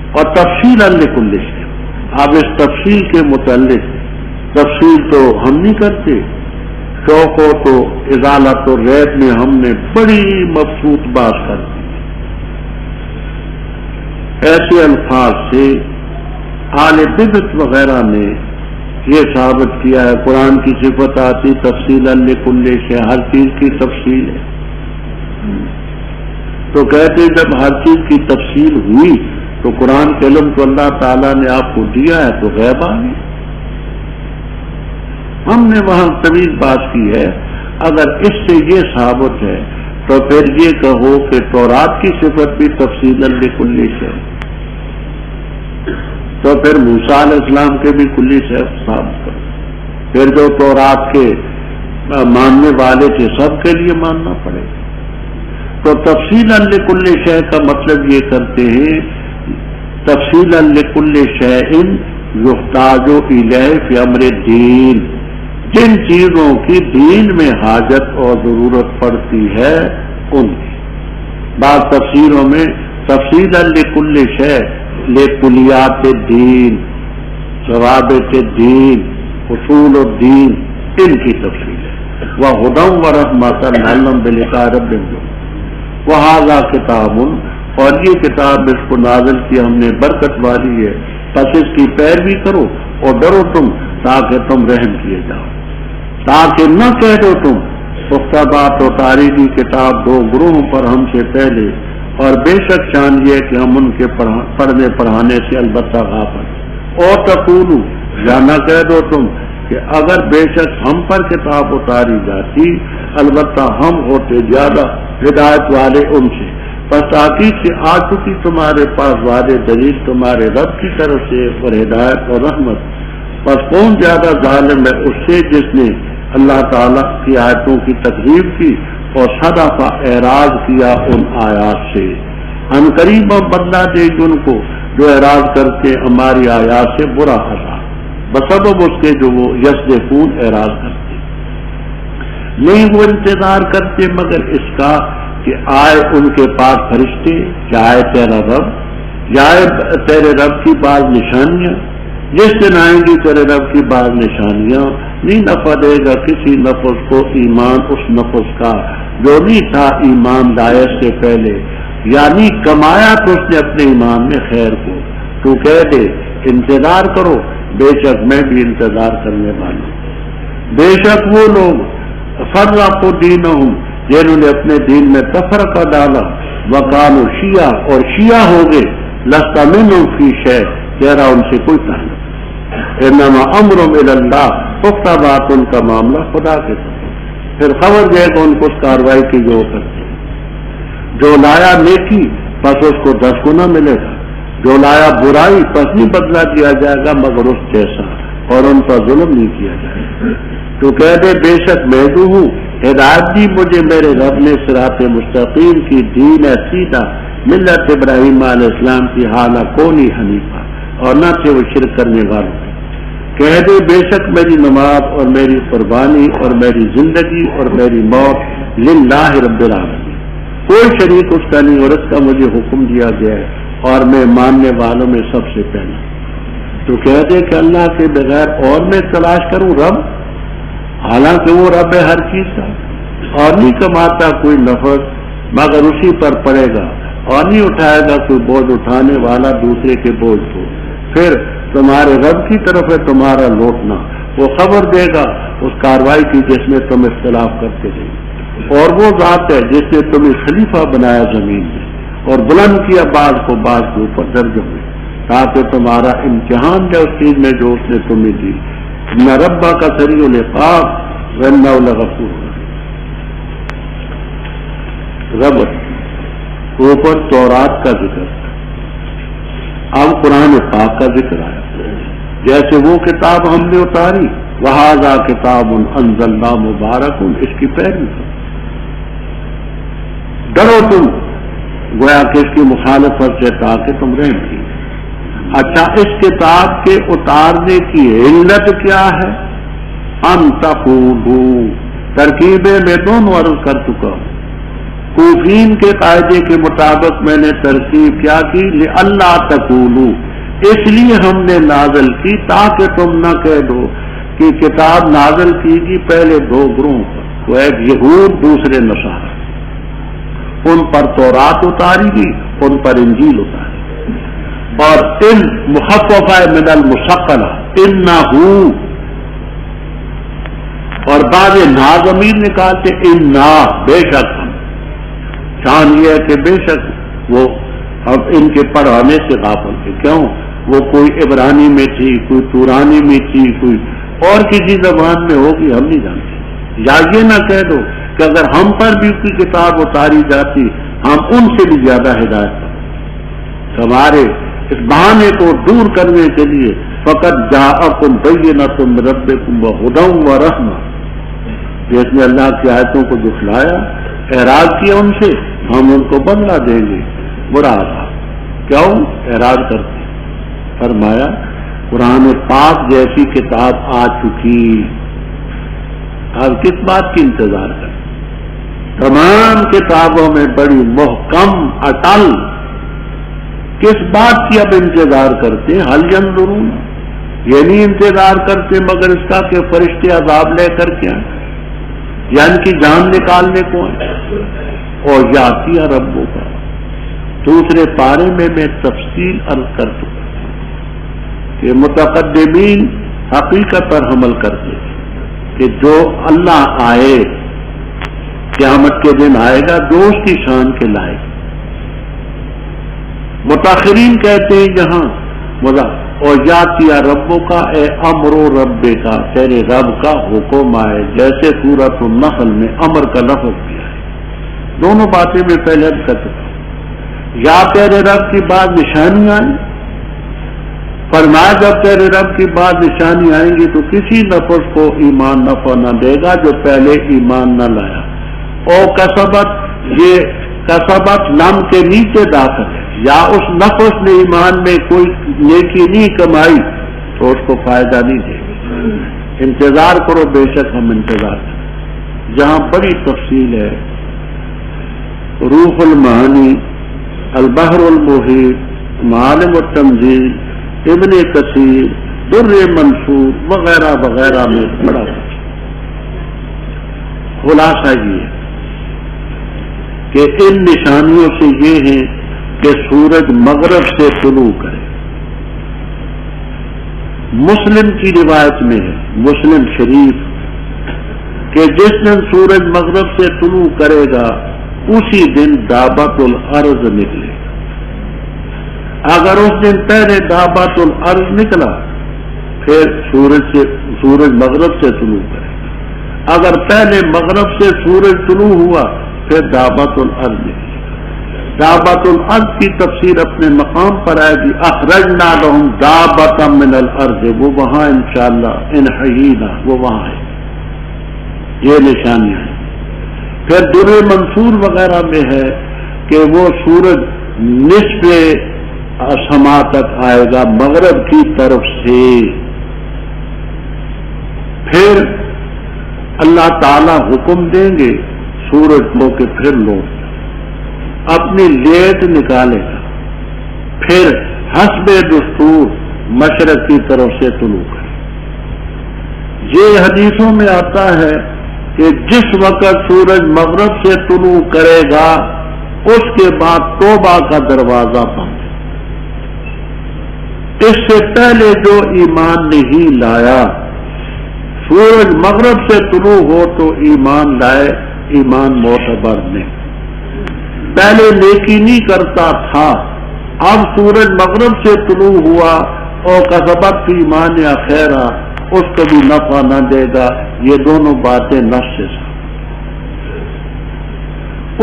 Speaker 1: اور تفصیلا لکل شیء. اب اس تفصیل کے متعلق تفصیل تو ہم نہیں کرتے، شوق ہو تو ازالت الریب میں ہم نے بڑی مبسوط بات کر دی. ایسے الفاظ سے اہل بدعت وغیرہ نے یہ ثابت کیا ہے قرآن کی صفت آتی تفصیلا لکل شیء، ہر چیز کی تفصیل ہے. تو کہتے جب ہر چیز کی تفصیل ہوئی تو قرآن کے علم تو اللہ تعالیٰ نے آپ کو دیا ہے تو غیب آ گئی. ہم نے وہاں طویل بات کی ہے. اگر اس سے یہ ثابت ہے تو پھر یہ کہو کہ تورات کی صفت بھی تفصیلا لکل شیء، تو پھر موسیٰ علیہ السلام کے بھی کلی سے ثابت کرو. پھر جو تورات کے ماننے والے تھے سب کے لیے ماننا پڑے. تو تفصیلا لکل شیء کا مطلب یہ کرتے ہیں تفصیلا لکل شیء یحتاج الیہ فی امر الدین، جن چیزوں کی دین میں حاجت اور ضرورت پڑتی ہے ان کی. بعض تفسیروں میں تفصیلا لکل شیء لکلیات الدین، ضوابط الدین، اصول الدین، ان کی تفصیل ہے. وَهُدًى وَرَحْمَةً لَعَلَّهُمْ بِلِقَاءِ رَبِّهِمْ يُؤْمِنُونَ. وَهَذَا کتاب، اور یہ کتاب اس کو نازل کی ہم نے برکت والی ہے، پس اس کی پیروی کرو اور ڈرو تم تاکہ تم رحم کیے جاؤ. تاکہ نہ کہہ دو تم پختہ بات و تاریخی کتاب دو گروہوں پر ہم سے پہلے، اور بے شک شان یہ کہ ہم ان کے پڑھنے پڑھانے سے البتہ غافل. اور تقولو، یا نہ کہہ دو تم کہ اگر بے شک ہم پر کتاب اتاری جاتی البتہ ہم ہوتے زیادہ ہدایت والے ان سے. پس تحقیق سے آ چکی تمہارے پاس واضح دلیل تمہارے رب کی طرف سے اور ہدایت اور رحمت. پس کون زیادہ ظالم ہے اس سے جس نے اللہ تعالیٰ کی آیتوں کی تکذیب کی اور صدفہ اعراض کیا ان آیات سے. ہم قریب بدلا دے گی ان کو جو اعراض کرتے ہماری آیات سے برا عذاب بسبب اس کے جو وہ یصدفون اعراض کرتے. نہیں وہ انتظار کرتے مگر اس کا کہ آئے ان کے پاس فرشتے، یا آئے تیرا رب، یا آئے تیرے رب کی بعض نشانیاں. جس دن آئیں گی تیرے رب کی بعض نشانیاں نہیں نفع دے گا کسی نفس کو ایمان اس نفس کا جو نہیں تھا ایمان لائے سے پہلے، یعنی کمایا تو اس نے اپنے ایمان میں خیر کو. تو کہہ دے انتظار کرو، بے شک میں بھی انتظار کرنے والا ہوں. بے شک وہ لوگ فرقوا دینہم جنہوں نے اپنے دین میں تفرقہ ڈالا، وقالوا شیعہ اور شیعہ ہو گئے، لست منہم فی شیء تیرا ان سے کوئی تعلق. انما امرهم الی اللہ، پختہ بات ان کا معاملہ خدا کے ساتھ. پھر خبر دے گا ان کو اس کاروائی کی جو کرتے ہیں. جو لایا نیکی پس اس کو 10 گنا ملے گا، جو لایا برائی پس نہیں بدلا دیا جائے گا مگر اس جیسا، اور ان پر ظلم نہیں کیا جائے گا. تو کہہ دے بے شک میں جو ہوں ہدایت دی مجھے میرے رب نے صراط مستقیم کی دین ہے سیدھا، ملت ابراہیم علیہ السلام کی حالہ کونی حنیفہ، اور نہ تھے وہ شرک کرنے والوں. کہہ دے بے شک میری نماز اور میری قربانی اور میری زندگی اور میری موت للہ رب العالمین، کوئی شریک اس کا نہیں، اور اس کا مجھے حکم دیا گیا ہے اور میں ماننے والوں میں سب سے پہلا. تو کہہ دے کہ اللہ کے بغیر اور میں تلاش کروں رب، حالانکہ وہ رب ہے ہر چیز کا، اور نہیں کماتا کوئی نفع مگر اسی پر پڑے گا، اور نہیں اٹھائے گا کوئی بوجھ اٹھانے والا دوسرے کے بوجھ کو. پھر تمہارے رب کی طرف ہے تمہارا لوٹنا، وہ خبر دے گا اس کاروائی کی جس میں تم اختلاف کرتے رہے. اور وہ ذات ہے جس نے تمہیں خلیفہ بنایا زمین میں اور بلند کیا بعض کو بعض کے اوپر درجوں میں تاکہ تمہارا امتحان ہے اس چیز میں جو اس نے تمہیں دی. ان ربا کا سریع العقاب وانہ لغفور. رب اوپر تورات کا ذکر، اب قرآن پاک کا ذکر آیا. جیسے وہ کتاب ہم نے اتاری وہذا کتاب انزلنا مبارک، اس کی پیروی کرو. ڈرو تم گویا کہ اس کی مخالفت سے تاکہ تم رحم کی. اچھا، اس کتاب کے اتارنے کی علت کیا ہے؟ ان تقولوا، ترکیبیں میں دونوں عرض کر چکا ہوں. کوفین کے قاعدے کے مطابق میں نے ترکیب کیا کی؟ لئلا تقولوا، اس لیے ہم نے نازل کی تاکہ تم نہ کہہ دو کہ کتاب نازل کی گی پہلے دو گروہوں پر، وہ ایک یہود دوسرے نصارہ. ان پر تورات اتاری گئی، ان پر انجیل اتاری، اور ان مخففہ من المثقلہ انہو، اور بعد نازمین نکالتے انا، بے شک ہم. شان یہ ہے کہ بے شک وہ اب ان کے پڑھانے سے غافل تھے. کیوں؟ وہ کوئی عبرانی میں تھی، کوئی تورانی میں تھی، کوئی اور کسی زبان میں ہوگی، ہم نہیں جانتے. یا یہ نہ کہہ دو کہ اگر ہم پر بھی کوئی کتاب اتاری جاتی ہم ان سے بھی زیادہ ہدایت کرتے. ہمارے اس بہانے کو دور کرنے کے لیے فقط جاءکم بینۃ من ربکم وہدی ورحمہ، جس نے اللہ کی آیتوں کو دکھلایا، اعراض کیا ان سے، ہم ان کو بدلہ دیں گے. برا تھا کیوں اعراض کرتے. فرمایا قرآن پاک جیسی کتاب آ چکی، اب کس بات کی انتظار کریں؟ تمام کتابوں میں بڑی محکم اٹل، کس بات کی اب انتظار کرتے؟ حل ينظرون، یہ نہیں انتظار کرتے مگر اس کا کہ فرشتے عذاب لے کر کے آئیں، یعنی کہ جان نکالنے کو آئیں. اور یاتی ربوں کا دوسرے پارے میں تفصیل عرض کر چکا کہ متقدمین حقیقت پر حمل کرتے کہ جو اللہ آئے قیامت کے دن آئے گا جو اس کی شان کے لائق. متاخرین کہتے ہیں یہاں اور یاتی ربوں کا اے امر و رب کا، تیرے رب کا حکم آئے، جیسے سورۃ النحل میں امر کا لفظ بھی آئے. دونوں باتیں میں پہلے کر چکا ہوں. یا تیرے رب کی بات نشانی آئے، فرمایا جب تیرے رب کی بات نشانی آئیں گی تو کسی نفس کو ایمان نفع نہ دے گا جو پہلے ایمان نہ لایا. او کسبت، یہ کسبت لم کے نیچے داخل ہے، یا اس نفس نے ایمان میں کوئی نیکی نہیں کمائی تو اس کو فائدہ نہیں دے گی. انتظار کرو، بے شک ہم انتظار کریں. جہاں بڑی تفصیل ہے، روح المعانی، البحر المحیط، معالم التنزیل، ابن کثیر، در منصور وغیرہ وغیرہ میں بڑا کچھ. خلاصہ یہ ہے کہ ان نشانیوں سے یہ ہے کہ سورج مغرب سے طلوع کرے. مسلم کی روایت میں ہے، مسلم شریف، کہ جس دن سورج مغرب سے طلوع کرے گا اسی دن دابت الارض نکلے. اگر اس دن پہلے دابت الارض نکلا پھر سورج مغرب سے طلوع کرے گا. اگر پہلے مغرب سے سورج طلوع ہوا پھر دابت الارض نکلے. دابت الارض کی تفسیر اپنے مقام پر آئے گی. اخرجنا لهم دابة من الارض، وہ وہاں انشاءاللہ ان حیینا، وہ وہاں ہے. یہ نشانیاں ہیں. پھر در منصور وغیرہ میں ہے کہ وہ سورج نصف سما تک آئے گا مغرب کی طرف سے. پھر اللہ تعالی حکم دیں گے سورج کو کہ پھر لوٹ اپنی لیٹ نکالے گا، پھر حسب دستور مشرق کی طرف سے طلوع کرے. یہ حدیثوں میں آتا ہے کہ جس وقت سورج مغرب سے طلوع کرے گا اس کے بعد توبہ کا دروازہ بند. اس سے پہلے جو ایمان نہیں لایا، سورج مغرب سے طلوع ہو تو ایمان لائے، ایمان معتبر نہیں. پہلے نیکی نہیں کرتا تھا، اب سورج مغرب سے طلوع ہوا اور کسبت فی ایمان یا خیرا، اس کو بھی نفع نہ دے گا. یہ دونوں باتیں نفس سے.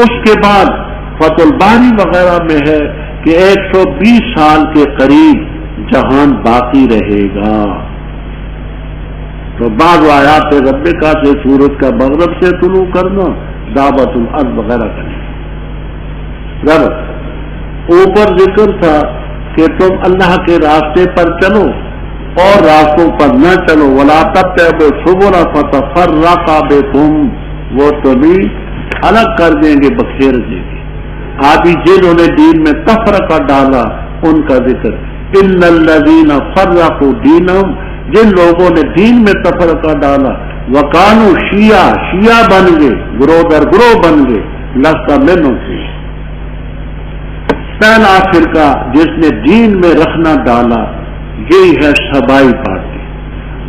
Speaker 1: اس کے بعد فتح الباری وغیرہ میں ہے کہ 120 سال کے قریب جہان باقی رہے گا. تو بعض آیات ربکا سے سورج کا مغرب سے طلوع کرنا، دعوت الارض وغیرہ کرنا. اوپر ذکر تھا کہ تم اللہ کے راستے پر چلو اور راستوں پر نہ چلو. ولا تتبعوا السبل فتفرق بکم، وہ تمہیں الگ کر دیں گے، بکھیر دیں گے. ابھی جنہوں نے دین میں تفرقہ ڈالا ان کا ذکر. ان الذین فرقوا دینہم، جن لوگوں نے دین میں تفرقہ ڈالا، وکانوا شیعہ بن گئے، گروہ در گروہ بن گئے. لست منہم، پہلا فرقہ جس نے دین میں رکھنا ڈالا یہی ہے سبائی پارٹی.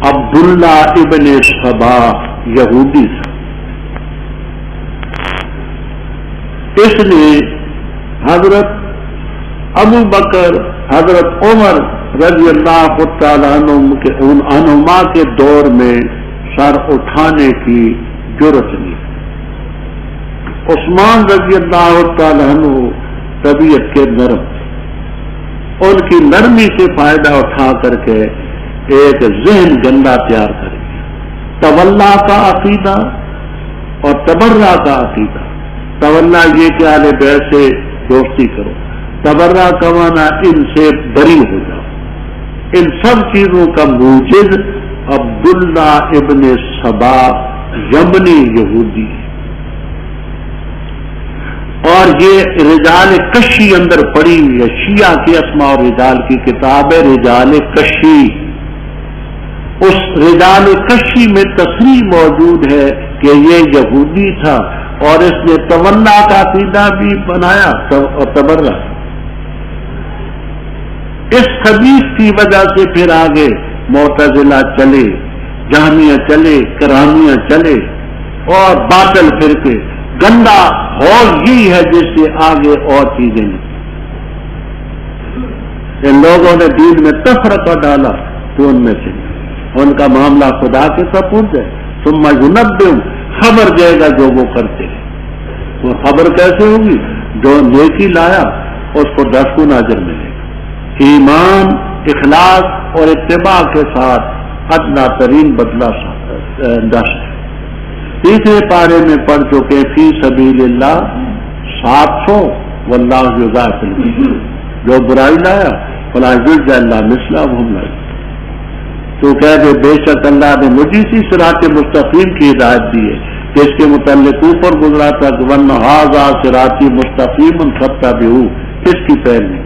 Speaker 1: عبداللہ ابن سبا یہودی تھا. اس لیے حضرت ابو بکر، حضرت عمر رضی اللہ تعالیٰ عنہما کے دور میں سر اٹھانے کی جرت نہیں. عثمان رضی اللہ تعالیٰ عنہ طبیعت کے نرم، ان کی نرمی سے فائدہ اٹھا کر کے ایک ذہن گندا تیار کر دیا. تولا کا عقیدہ اور تبرہ کا عقیدہ. تولا یہ کہ اہل بیت سے دوستی کرو، تبرہ کا معنی ان سے بری ہو جاؤ. ان سب چیزوں کا موجد عبداللہ ابن سبا یمنی یہودی. اور یہ رجال کشی اندر پڑی ہوئی ہے. شیعہ کی اسماء اور رجال کی کتاب ہے رجال کشی. اس رجال کشی میں تصریح موجود ہے کہ یہ یہودی تھا اور اس نے تولا کا عقیدہ بھی بنایا اور تبرہ. اس خبیث کی وجہ سے پھر آگے معتزلہ چلے، جہمیہ چلے، کرامیہ چلے اور باطل فرقے. گندا ہال یہی ہے جس سے آگے اور چیزیں نہیں. ان لوگوں نے دین میں تفرقہ ڈالا تو ان میں سے ان کا معاملہ خدا کے سپرد ہے. ثم ينبئهم، خبر دے گا جو وہ کرتے ہیں. وہ خبر کیسے ہوگی؟ جو نیکی لایا اس کو 10 گنا اجر ملے گا. ایمان، اخلاص اور اتباع کے ساتھ ادنا ترین بدلہ 10 ہے. تیسرے پارے میں پڑھ چکے فی سبیل اللہ 700 واللہ یضاعف لمن. جو برائی لایا فلا یجزی اللہ مثلہ وہم لا یظلمون. تو کہہ دے بے شک اللہ نے مجھے اسی صراط مستقیم کی ہدایت دی ہے جس کے متعلق اوپر گزرا تھا کہ وَنَّهَٰذَا صِرَاطِي مُسْتَقِيمٌ فَاتَّبِعُوهُ، اس کی پیروی.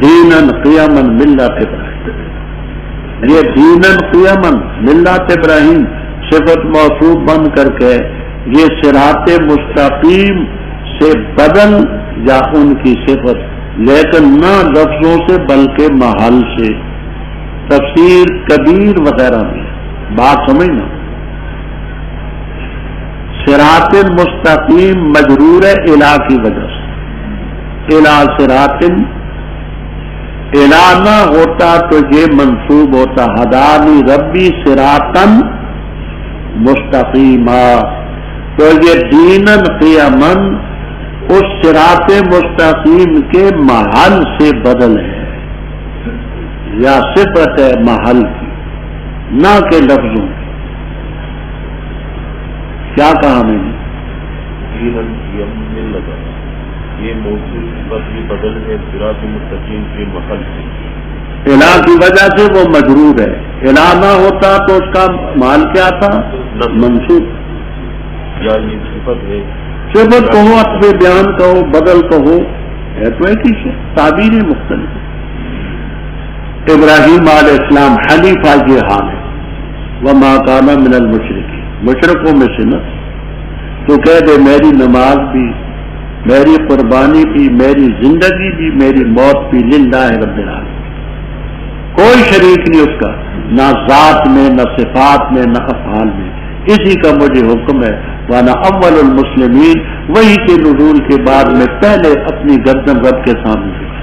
Speaker 1: دیناً قیما ملت ابراہیم، یہ دیناً قیما ملت ابراہیم صفت موصوف بن کر کے یہ صراط مستقیم سے بدل یا ان کی صفت، لیکن نہ لفظوں سے بلکہ محل سے. تفسیر کبیر وغیرہ میں بات سمجھنا. صراط مستقیم مجرور ہے الہ کی وجہ سے. الہ صراط، الہ نہ ہوتا تو یہ منصوب ہوتا ہدانی ربی صراطا مستقیما. تو یہ دیناً قیما اس صراط مستقیم کے محل سے بدل ہے یا صفت ہے محل کی، نہ کہ لفظوں کی. کیا کہا میں نے؟
Speaker 2: یہ موصول صفت بھی بدل ہے صراط مستقیم کے محل سے.
Speaker 1: الہ کی وجہ سے وہ مجرور ہے. الہ نہ ہوتا تو اس کا محل کیا تھا؟ منصوب.
Speaker 2: یا یہ صفت ہے،
Speaker 1: صفت کہو، اپنے بیان کہو، بدل کہو، ہے تو ایک ہی ہے، تعبیریں مختلف. ابراہیم علیہ السلام حنیفہ یہ حال ہے. وما کان من المشرکین، مشرکوں میں سے نہ. تو کہہ دے میری نماز بھی، میری قربانی بھی، میری زندگی بھی، میری موت بھی للہ رب العالمین. کوئی شریک نہیں اس کا، نہ ذات میں، نہ صفات میں، نہ افعال میں. اسی کا مجھے حکم ہے. وانا اول المسلمین، وہی کے نزول کے بعد میں پہلے اپنی گردن رب کے سامنے رکھی۔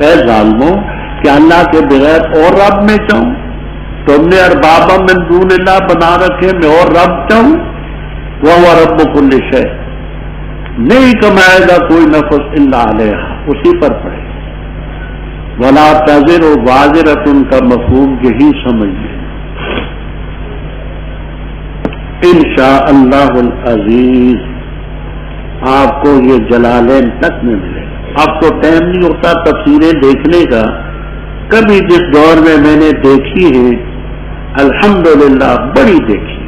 Speaker 1: اے ظالموں، کیا اللہ کے بغیر اور رب میں چاہوں؟ تم نے اربابا من دون اللہ بنا رکھے، میں اور رب چاہوں؟ وہو رب کل شیء، نہیں کمائے گا کوئی نفس الا علیہا، اسی پر پڑے۔ ولا تزر وازرۃ کا مفہوم یہی سمجھیے۔ انشاء اللہ العزیز آپ کو یہ جلالین تک میں ملے گا۔ اب تو ٹائم نہیں ہوتا تفسیریں دیکھنے کا، کبھی جس دور میں نے دیکھی ہے الحمدللہ بڑی دیکھی،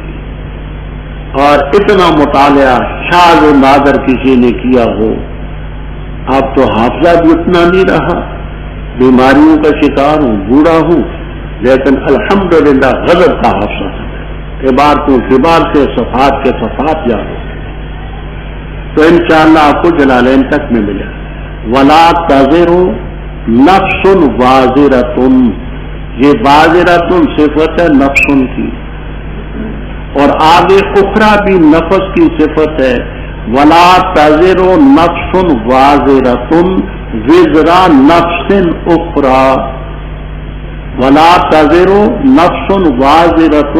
Speaker 1: اور اتنا مطالعہ شاذ و نادر کسی نے کیا ہو۔ اب تو حافظہ بھی اتنا نہیں رہا، بیماریوں کا شکار ہوں، بوڑھا ہوں، لیکن الحمدللہ غضب کا حافظہ ہے، عبارتوں کی بات سے صفات کے صفات یاد ہو۔ تو انشاءاللہ آپ کو جلالین تک میں ملے۔ ولا تزر نفس وازرۃ، یہ وازرۃ صفت ہے نفس کی، اور آگے اخرى بھی نفس کی صفت ہے۔ ولا تزر نفس وازرۃ وزر نفس اخرى، ولا تزر نفس وازرۃ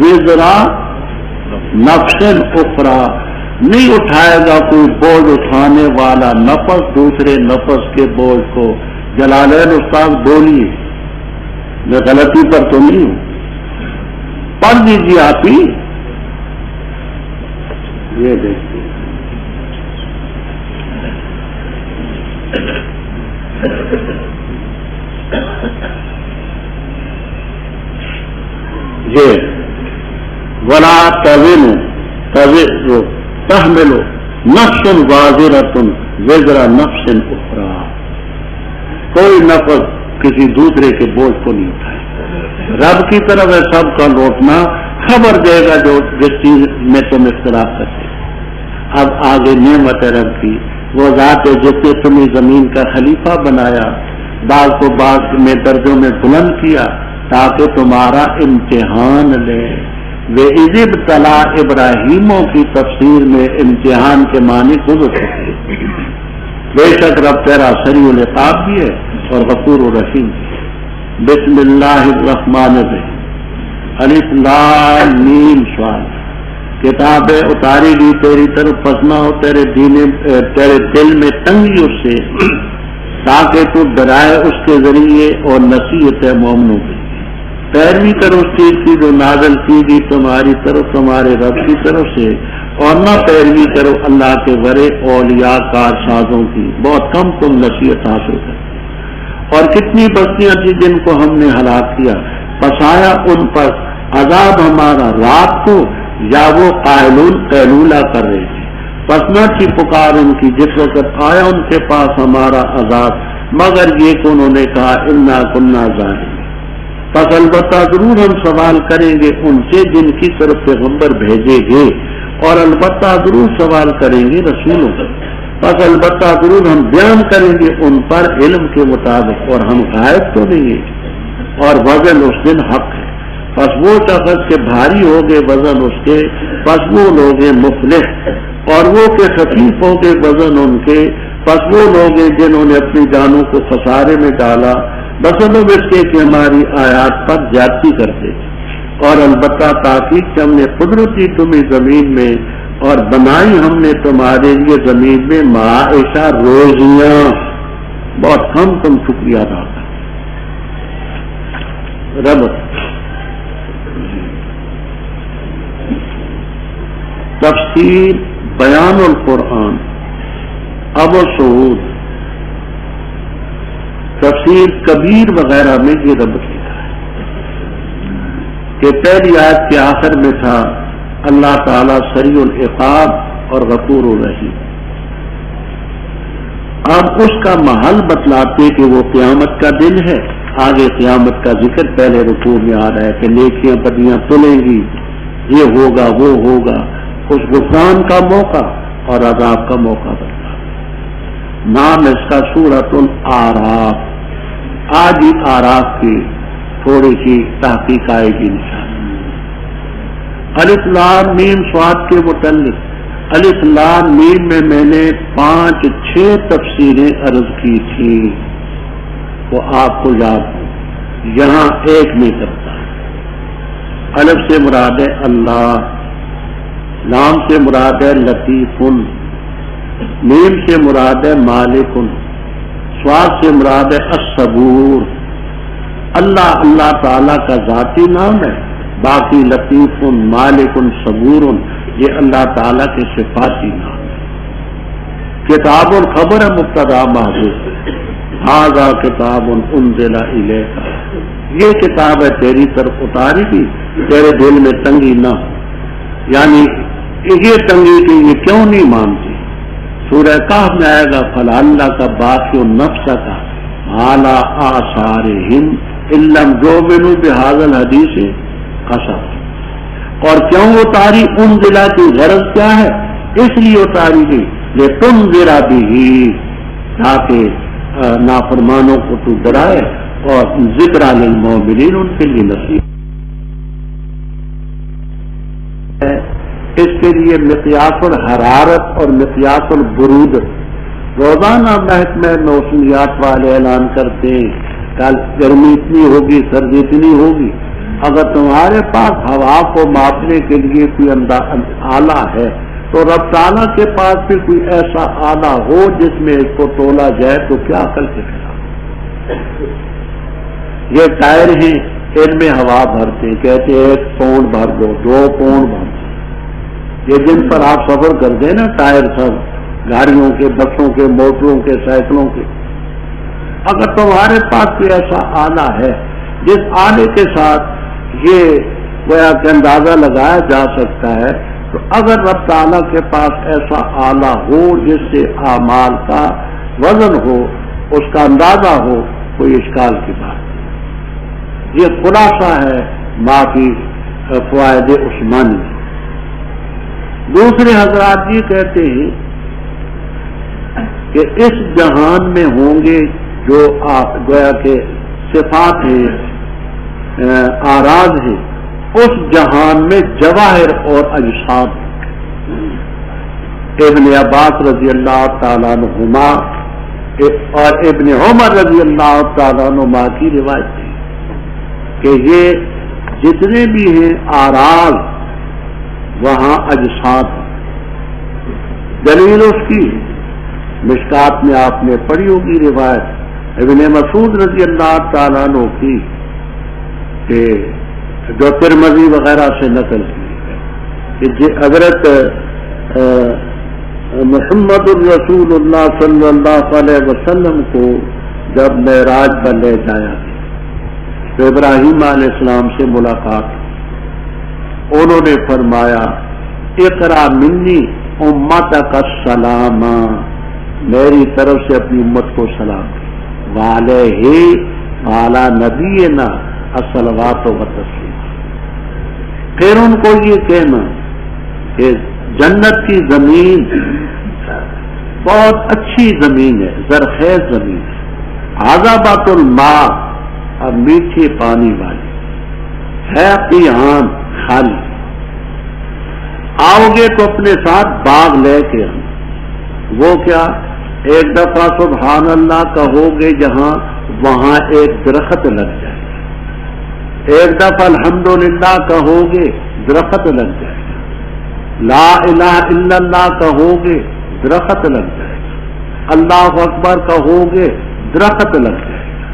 Speaker 1: وزر نفس اخرى، نہیں اٹھائے گا کوئی بوجھ اٹھانے والا نفس دوسرے نفس کے بوجھ کو۔ جلالین استاد بولیے، میں غلطی پر تو نہیں ہوں، پڑھ لیجیے آپ ہی۔ یہ دیکھیے یہ ولا تزر تحمل نفس وازرۃ وزر نفس اخرى، کوئی نفس کسی دوسرے کے بوجھ کو نہیں اٹھائے۔ رب کی طرف ہے سب کا لوٹنا، خبر دے گا جو جس چیز میں تم اختلاف کرتے۔ اب آگے نعمت رب کی، وہ ذات ہے جس نے تمہیں زمین کا خلیفہ بنایا، بعض کو بعض میں درجوں میں بلند کیا تاکہ تمہارا امتحان لے۔ وَإِذِ ابْتَلَىٰ ابراہیموں کی تفسیر میں امتحان کے معنی گزر چکے۔ بے شک رب تیرا سریع العقاب بھی ہے اور غفور الرحیم بھی ہے۔ بسم اللہ الرحمن الرحیم، الف لام میم صاد، کتابیں اتاری گئی تیری طرف، پسنا ہو تیرے دل میں تنگی اس سے، تاکہ تو ڈرائے اس کے ذریعے اور نصیحت ہے مومنوں کی۔ پیروی کرو اس چیز کی جو نازل کی گئی تمہاری طرف تمہارے رب کی طرف سے، اور نہ پیروی کرو اللہ کے ورے اولیاء کارسازوں کی، بہت کم تم نصیحت حاصل کرو۔ اور کتنی بستیاں تھیں جن کو ہم نے ہلاک کیا، پسایا ان پر عذاب ہمارا رات کو، یا وہ قیلولہ کر رہے تھے، پس نہ تھی پکار ان کی جس وقت آیا ان کے پاس ہمارا عذاب، مگر یہ کہ انہوں نے کہا انا کنا ظالمین۔ پس البتہ ضرور ہم سوال کریں گے ان سے جن کی طرف پیغمبر بھیجے گے، اور البتہ ضرور سوال کریں گے رسولوں سے، پس البتہ ضرور ہم بیان کریں گے ان پر علم کے مطابق، اور ہم غائب تو نہیں ہیں، اور وزن اس دن حق ہے۔ پس وہ شخص کے بھاری ہوگے وزن اس کے، پس وہ لوگ مفلح، اور وہ کے خفیف ہوگے وزن ان کے، پس وہ لوگ جنہوں نے اپنی جانوں کو خسارے میں ڈالا بسبب اس کے کہ ہماری آیات پر زیادتی کرتے تھے۔ اور البتہ تاکید کہ ہم نے قدرت دی تمہیں زمین میں، اور بنائی ہم نے تمہارے لیے زمین میں معاشہ روزیاں، بہت کم تم شکریہ ادا کرو۔ رب تفسیر بیان القرآن ابو سعود تفسیر کبیر وغیرہ میں یہ رب لکھا ہے کہ پہلی آیت کے آخر میں تھا اللہ تعالیٰ سریع العقاب اور غفور الرحیم۔ اب اس کا محل بتلاتے کہ وہ قیامت کا دن ہے، آگے قیامت کا ذکر پہلے رکوع میں آ رہا ہے کہ نیکیاں بدیاں تلیں گی، یہ ہوگا وہ ہوگا، اس غفران کا موقع اور عذاب کا موقع بتلا۔ نام اس کا سورۃ الاعراف، آج ہی آراف کی تھوڑی سی تحقیق آئے گی انشاءاللہ۔ الف لام میم صاد کے متعلق الف لام میم میں میں نے 5-6 تفسیریں عرض کی تھی، وہ آپ کو یاد ہو، یہاں ایک نہیں کرتا۔ الف سے مراد ہے اللہ، لام سے مراد ہے لطیف، میم سے مراد ہے مالک، صاد سے مراد ہے الصبور۔ اللہ تعالیٰ کا ذاتی نام ہے، باقی لطیف مالک صبور یہ اللہ تعالیٰ کے صفاتی نام ہے۔ کتاب خبر ہے مبتدا محذوف، ھذا کتاب انزل الیک، یہ کتاب ہے تیری طرف اتاری بھی، تیرے دل میں تنگی نہ ہو، یعنی یہ تنگی کہ یہ کیوں نہیں مانتی۔ سورہ کہف میں آئے گا فلعلک باخع نفسک علی آثارہم ان لم یؤمنوا بہذا الحدیث اسف، اور کیوں اتاری انزل کی غرض کیا ہے؟ اس لیے اتاری گئی لتنذر بہ، تاکہ نافرمانوں کو تو ڈرائے، اور ذکر للمؤمنین ان کے لیے نصیحت ہے۔ اس کے لیے مقیاس الحرارت اور مقیاس البرود روزانہ محکمہ موسمیات والے اعلان کرتے ہیں، کل گرمی اتنی ہوگی، سردی اتنی ہوگی۔ اگر تمہارے پاس ہوا کو ماپنے کے لیے کوئی آلہ ہے تو رب تعالیٰ کے پاس بھی کوئی ایسا آلہ ہو جس میں اس کو تولا جائے تو کیا عقل کے خلاف۔ یہ ٹائر ہیں، ان میں ہوا بھرتے ہیں، کہتے 1 پاؤنڈ بھر دو، 2 پاؤنڈ بھر دو۔ یہ جن پر آپ سفر کرتے ہیں نا، ٹائر سب گاڑیوں کے، بسوں کے، موٹروں کے، سائیکلوں کے، اگر تمہارے پاس کوئی ایسا آلہ ہے جس آلے کے ساتھ یہ گویا کہ اندازہ لگایا جا سکتا ہے، تو اگر رب تعالیٰ کے پاس ایسا آلہ ہو جس سے اعمال کا وزن ہو، اس کا اندازہ ہو، کوئی اشکال کی بات نہیں۔ یہ خلاصہ ہے معافی فوائد عثمانی۔ دوسرے حضرات یہ کہتے ہیں کہ اس جہان میں ہوں گے جو آپ گویا کہ صفات ہیں، آراز ہیں، اس جہان میں جواہر اور اجسام۔ ابن عباس رضی اللہ تعالیٰ عنہما اور ابن عمر رضی اللہ تعالیٰ عنہما کی روایت ہے کہ یہ جتنے بھی ہیں آراز وہاں اجسام۔ دلیل اس کی مشکات میں آپ نے پڑھی ہوگی روایت ابن مسعود رضی اللہ تعالیٰ عنہ کی، کہ جو ترمذی وغیرہ سے نقل کی، کہ حضرت محمد الرسول اللہ صلی اللہ علیہ وسلم کو جب معراج پر لے جایا تو ابراہیم علیہ السلام سے ملاقات، انہوں نے فرمایا اقرا منی امتک السلام، میری طرف سے اپنی امت کو سلام، وعلیہ وعلی نبینا الصلوات والتسلیم۔ پھر ان کو یہ کہنا کہ جنت کی زمین بہت اچھی زمین ہے، زرخیز زمین ہے، عذبۃ الماء، اور میٹھے پانی والی ہے، قیعان خالی، آؤ گے تو اپنے ساتھ باغ لے کے آنا۔ وہ کیا؟ ایک دفعہ سبحان اللہ کہو گے جہاں، وہاں ایک درخت لگ جائے گا، ایک دفعہ الحمدللہ کہو گے، درخت لگ جائے گا، لا الہ الا اللہ کہو گے، درخت لگ جائے گا، اللہ اکبر کہو گے، درخت لگ جائے گا۔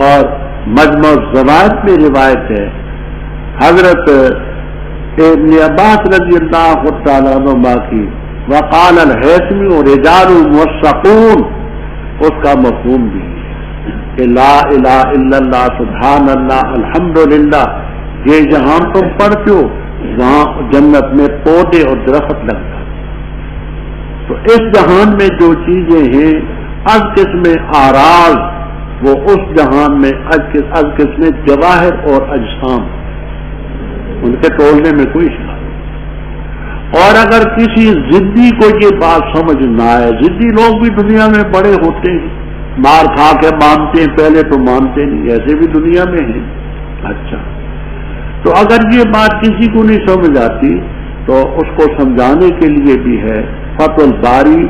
Speaker 1: اور مجمع الزوائد میں روایت ہے، حضرت ابن عباس رضی اللہ تعالیٰ عنہ کی، وقال الحیثمی رجال موثقون، اس کا مفہوم بھی ہے کہ لا الہ الا اللہ، سبحان اللہ، الحمدللہ، یہ جہاں تم پڑھتے ہو وہاں جنت میں پودے اور درخت لگتا۔ تو اس جہان میں جو چیزیں ہیں از قسم آراز، وہ اس جہان میں از قسم جواہر اور اجسام، ان کے تولنے میں کوئی شک نہیں۔ اور اگر کسی ضدی کو یہ بات سمجھ نہ آئے، ضدی لوگ بھی دنیا میں بڑے ہوتے ہیں، مار کھا کے مانتے ہیں، پہلے تو مانتے نہیں، ایسے بھی دنیا میں ہیں۔ اچھا، تو اگر یہ بات کسی کو نہیں سمجھ آتی تو اس کو سمجھانے کے لیے بھی ہے فتح الباری،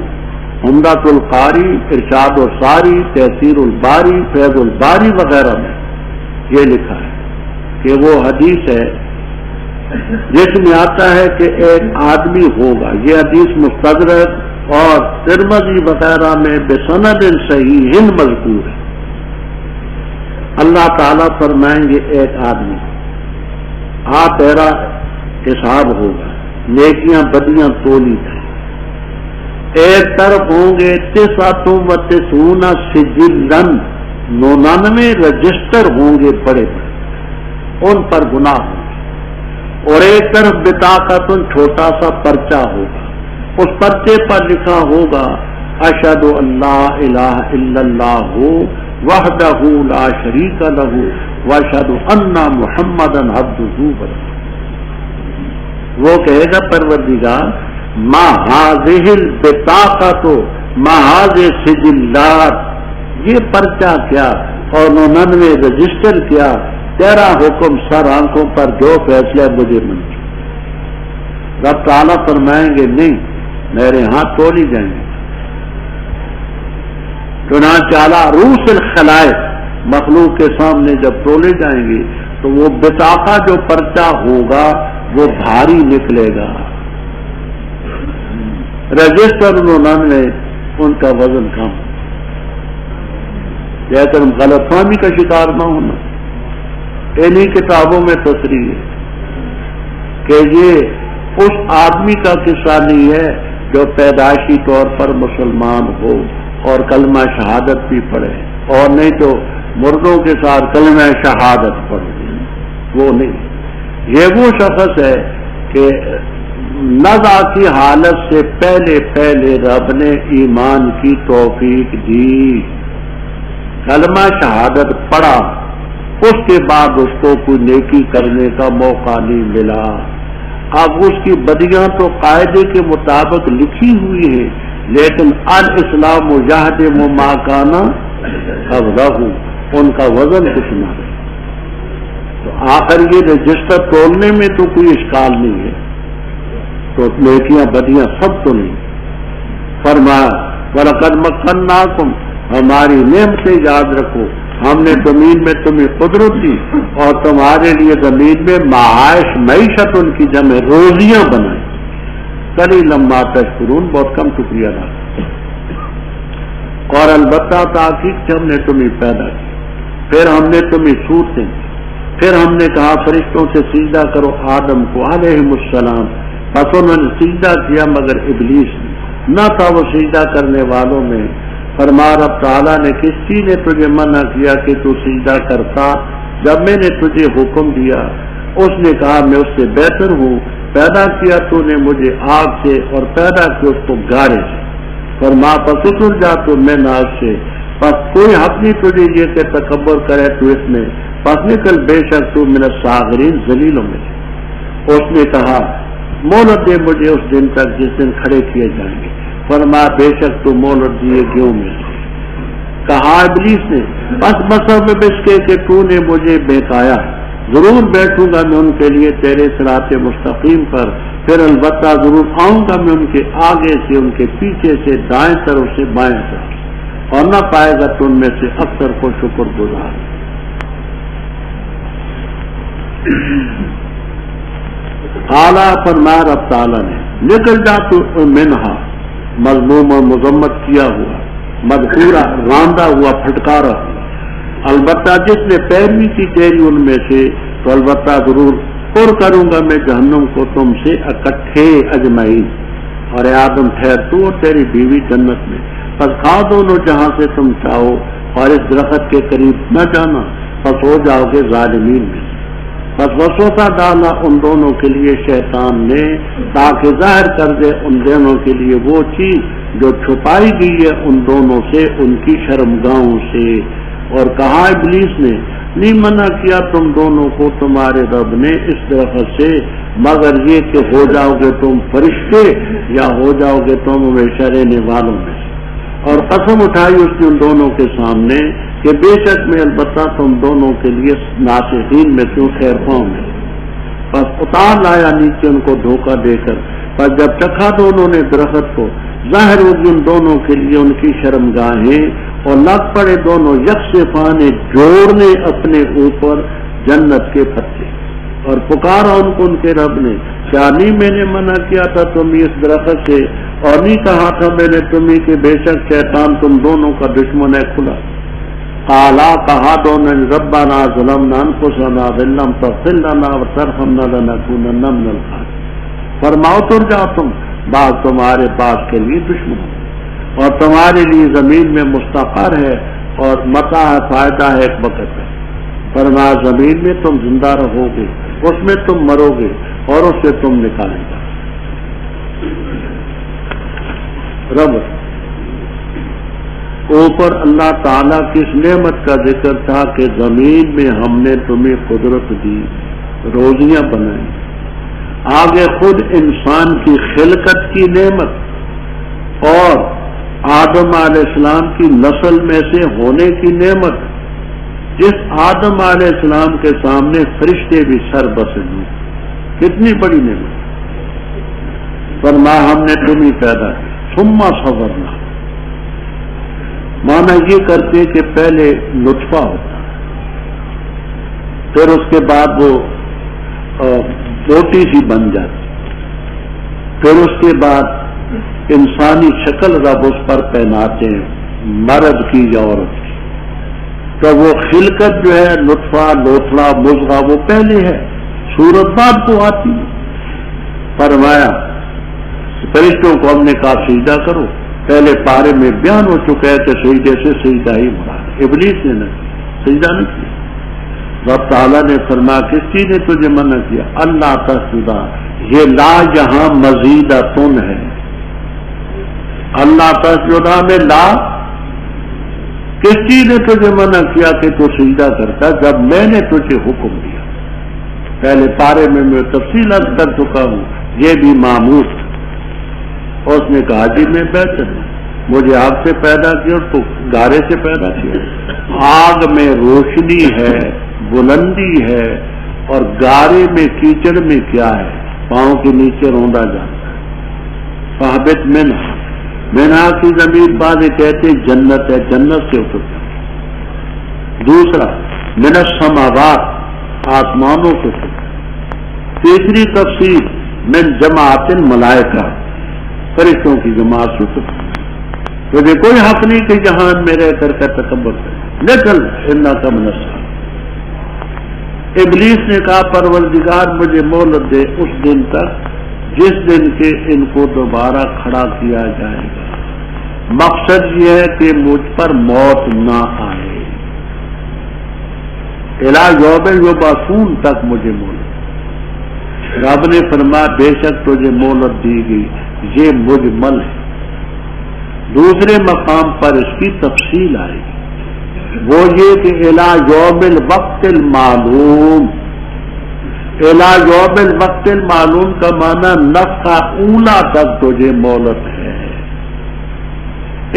Speaker 1: عمدۃ القاری، ارشاد الساری، تحسیر الباری، فیض الباری وغیرہ میں یہ لکھا ہے کہ وہ حدیث ہے جس میں آتا ہے کہ ایک آدمی ہوگا، یہ حدیث مستدرک اور ترمذی وغیرہ میں بسند صحیح مذکور ہے۔ اللہ تعالیٰ فرمائیں گے ایک آدمی تیرا حساب ہوگا، نیکیاں بدیاں تولی تھیں، ایک طرف ہوں گے 99 سجلن 99 رجسٹر ہوں گے بڑے بڑے، ان پر گناہ ہوں گے، اور ایک طرف بطاقت چھوٹا سا پرچہ ہوگا، اس پرچے پر لکھا ہوگا اشہد ان لا الہ الا اللہ وحدہ لا شریک لہ واشہد ان محمدا عبدہ ورسولہ۔ وہ کہے گا پروردگار ما ہذہ البطاقۃ ما ہذہ سجلات، یہ پرچہ کیا اور 99 رجسٹر کیا، تیرا حکم سر آنکھوں پر جو فیصلہ مجھے منظور۔ رب تعالیٰ فرمائیں گے نہیں، میرے ہاتھ تولی جائیں گے۔ چنانچہ اعلیٰ رؤوس الخلائق مخلوق کے سامنے جب تولے جائیں گے تو وہ بطاقہ جو پرچہ ہوگا وہ بھاری نکلے گا، رجسٹر 99 ان کا وزن کم، لیکن ہم غلط فہمی کا شکار نہ ہونا۔ انہی کتابوں میں تصریح ہے کہ یہ اس آدمی کا قصہ نہیں ہے جو پیدائشی طور پر مسلمان ہو اور کلمہ شہادت بھی پڑھے، اور نہیں تو مردوں کے ساتھ کلمہ شہادت پڑھے، وہ نہیں۔ یہ وہ شخص ہے کہ نزع کی حالت سے پہلے رب نے ایمان کی توفیق دی، کلمہ شہادت پڑھا، اس کے بعد اس کو کوئی نیکی کرنے کا موقع نہیں ملا۔ اب اس کی بدیاں تو قاعدے کے مطابق لکھی ہوئی ہیں، لیکن الاسلام یہدم ما کان قبلہ، ان کا وزن کچھ نہ ہے۔ تو آخر یہ رجسٹر تولنے میں تو کوئی اشکال نہیں ہے، تو نیکیاں بدیاں سب تو نہیں۔ فرمایا وَلَقَدْ مَكَّنَّاكُمْ، ہماری نعمتیں یاد رکھو، ہم نے زمین میں تمہیں قدرت دی اور تمہارے لیے زمین میں معیشت ان کی جمع روزیاں بنائی، قلیلا ما تشکرون، بہت کم شکریہ ادا۔ اور البتہ تحقیق سے ہم نے تمہیں پیدا کیا، پھر ہم نے تمہیں صورتیں دی، پھر ہم نے کہا فرشتوں سے سجدہ کرو آدم کو علیہم السلام، پس انہوں نے سجدہ کیا مگر ابلیس نہ تھا وہ سجدہ کرنے والوں میں۔ فرما رب تعالیٰ نے کس چیز نے تجھے منع کیا کہ تو سجدہ کرتا جب میں نے تجھے حکم دیا؟ اس نے کہا میں اس سے بہتر ہوں، پیدا کیا تو نے مجھے آگ سے اور پیدا کیا اس کو گارے سے، فرما پس اتر جا تو میں ناز سے، پس کوئی حق نہیں تجھے یہ کہ تکبر کرے تو اس میں، پس نکل بے شک تو من الصاغرین ذلیلوں میں۔ اس نے کہا مہلت دے مجھے اس دن تک جس دن کھڑے کیے جائیں گے، فرما بے شک تو مہلت دیے گیوں میں۔ کہا ابلیس نے بس مصب بس کے کہ تو نے مجھے بہکایا، ضرور بیٹھوں گا میں ان کے لیے تیرے صراط مستقیم پر، پھر البتہ ضرور آؤں گا میں ان کے آگے سے، ان کے پیچھے سے، دائیں طرف سے، بائیں طرف، اور نہ پائے گا تو ان میں سے اکثر کو شکر گزار۔ اعلیٰ فرمایا رب تعالیٰ نے نکل جا تو منہا، مذموم اور مذمت کیا ہوا، مذکورہ راندہ ہوا، پھٹکارا ہوا، البتہ جس نے پیروی کی تیری ان میں سے تو البتہ ضرور پر کروں گا میں جہنم کو تم سے اکٹھے اجمعین، اور اے آدم ٹھہر تو اور تیری بیوی جنت میں، پس کھا دونوں جہاں سے تم چاہو اور اس درخت کے قریب نہ جانا، پس ہو جاؤ گے ظالمین میں۔ بس وسوسہ ڈالا ان دونوں کے لیے شیطان نے تاکہ ظاہر کر دے ان دونوں کے لیے وہ چیز جو چھپائی گئی ہے ان دونوں سے، ان کی شرمگاہوں سے، اور کہا ابلیس نے نہیں منع کیا تم دونوں کو تمہارے رب نے اس درخت سے مگر یہ کہ ہو جاؤ گے تم فرشتے یا ہو جاؤ گے تم ہمیشہ رہنے والوں میں، اور قسم اٹھائی اس نے ان دونوں کے سامنے کہ بے شک میں البتہ تم دونوں کے لیے ناصحین میں کیوں خیر خواہ میں۔ بس اتار لایا نیچے ان کو دھوکہ دے کر. پر جب چکھا دونوں نے درخت کو ظاہر ہوگی ان دونوں کے لیے ان کی شرمگاہیں اور لگ پڑے دونوں یکسفانے جوڑنے اپنے اوپر جنت کے پتے. اور پکارا ان کو ان کے رب نے کیا نہیں میں نے منع کیا تھا تمہیں اس درخت سے اور نہیں کہا تھا میں نے تمہیں کہ بے شک شیطان تم دونوں کا دشمن ہے کھلا. قالا کہا دونوں نے ربنا ظلمنا انفسنا وان لم تغفر لنا وترحمنا لنکونن من الخاسرین. فرماؤ تر جاؤ تم بعض تمہارے پاس کے لیے دشمن اور تمہارے لیے زمین میں مستقر ہے اور متاع ہے فائدہ ہے ایک وقت ہے. فرمایا زمین میں تم زندہ رہو گے اس میں تم مرو گے اور اس سے تم نکالیں گے. رب اوپر اللہ تعالیٰ کی اس نعمت کا ذکر تھا کہ زمین میں ہم نے تمہیں قدرت دی روزیاں بنائی. آگے خود انسان کی خلقت کی نعمت اور آدم علیہ السلام کی نسل میں سے ہونے کی نعمت جس آدم علیہ السلام کے سامنے فرشتے بھی سر بسجود. کتنی بڑی نعمت. فرمایا ہم نے تمہیں پیدا کی ثم صبرنا. مانا یہ کرتے کہ پہلے نطفہ ہوتا پھر اس کے بعد وہ روٹی سی بن جاتی پھر اس کے بعد انسانی شکل رب اس پر پہناتے ہیں مرد کی یا عورت کی. تو وہ خلقت جو ہے نطفہ لوتھڑا مضغہ وہ پہلے ہے صورت بعد کو آتی ہے. فرمایا فرشتوں کو ہم نے کہا سجدہ کرو. پہلے پارے میں بیان ہو چکا ہے کہ سجدے سے سجدہ ہی مراد. ابلیس نے نہ سجدہ نہیں کیا. رب تعالیٰ نے فرمایا کس چیز نے تجھے منع کیا. اللہ تسجدا یہ لا یہاں مزیدۃ ہے. اللہ تسجدا میں لا کس چیز نے تجھے منع کیا کہ تو سجدہ کرتا جب میں نے تجھے حکم دیا. پہلے پارے میں تفصیل عرض کر چکا ہوں. یہ بھی معمول اس نے کہا جی میں بہتر ہوں مجھے آگ سے پیدا کیا اور تو گارے سے پیدا کیا. آگ میں روشنی ہے بلندی ہے اور گارے میں کیچڑ میں کیا ہے پاؤں کے نیچے روندا جاتا ہے. ثابت منہا کی زمین بعد کہتے جنت ہے جنت سے اترتا. دوسرا من السماوات آسمانوں سے اترتا. تیسری تفسیر من جماعت الملائکہ فرشتوں کی جماعت سے اترتا. تجھے کوئی حق نہیں کہ جہان میں رہ کر کا تکبر کرے لیکن انہا کا منصر. ابلیس نے کہا پروردگار مجھے مہلت دے اس دن تک جس دن کے ان کو دوبارہ کھڑا کیا جائے گا. مقصد یہ ہے کہ مجھ پر موت نہ آئے. الی یوم یبعثون تک مجھے مہلت. رب نے فرمایا بے شک تجھے مہلت دی گئی. یہ مجمل ہے. دوسرے مقام پر اس کی تفصیل آئے گی وہ یہ کہ الی یوم الوقت المعلوم. الی یوم الوقت المعلوم کا معنی نفخہ اولا تک تجھے مہلت ہے.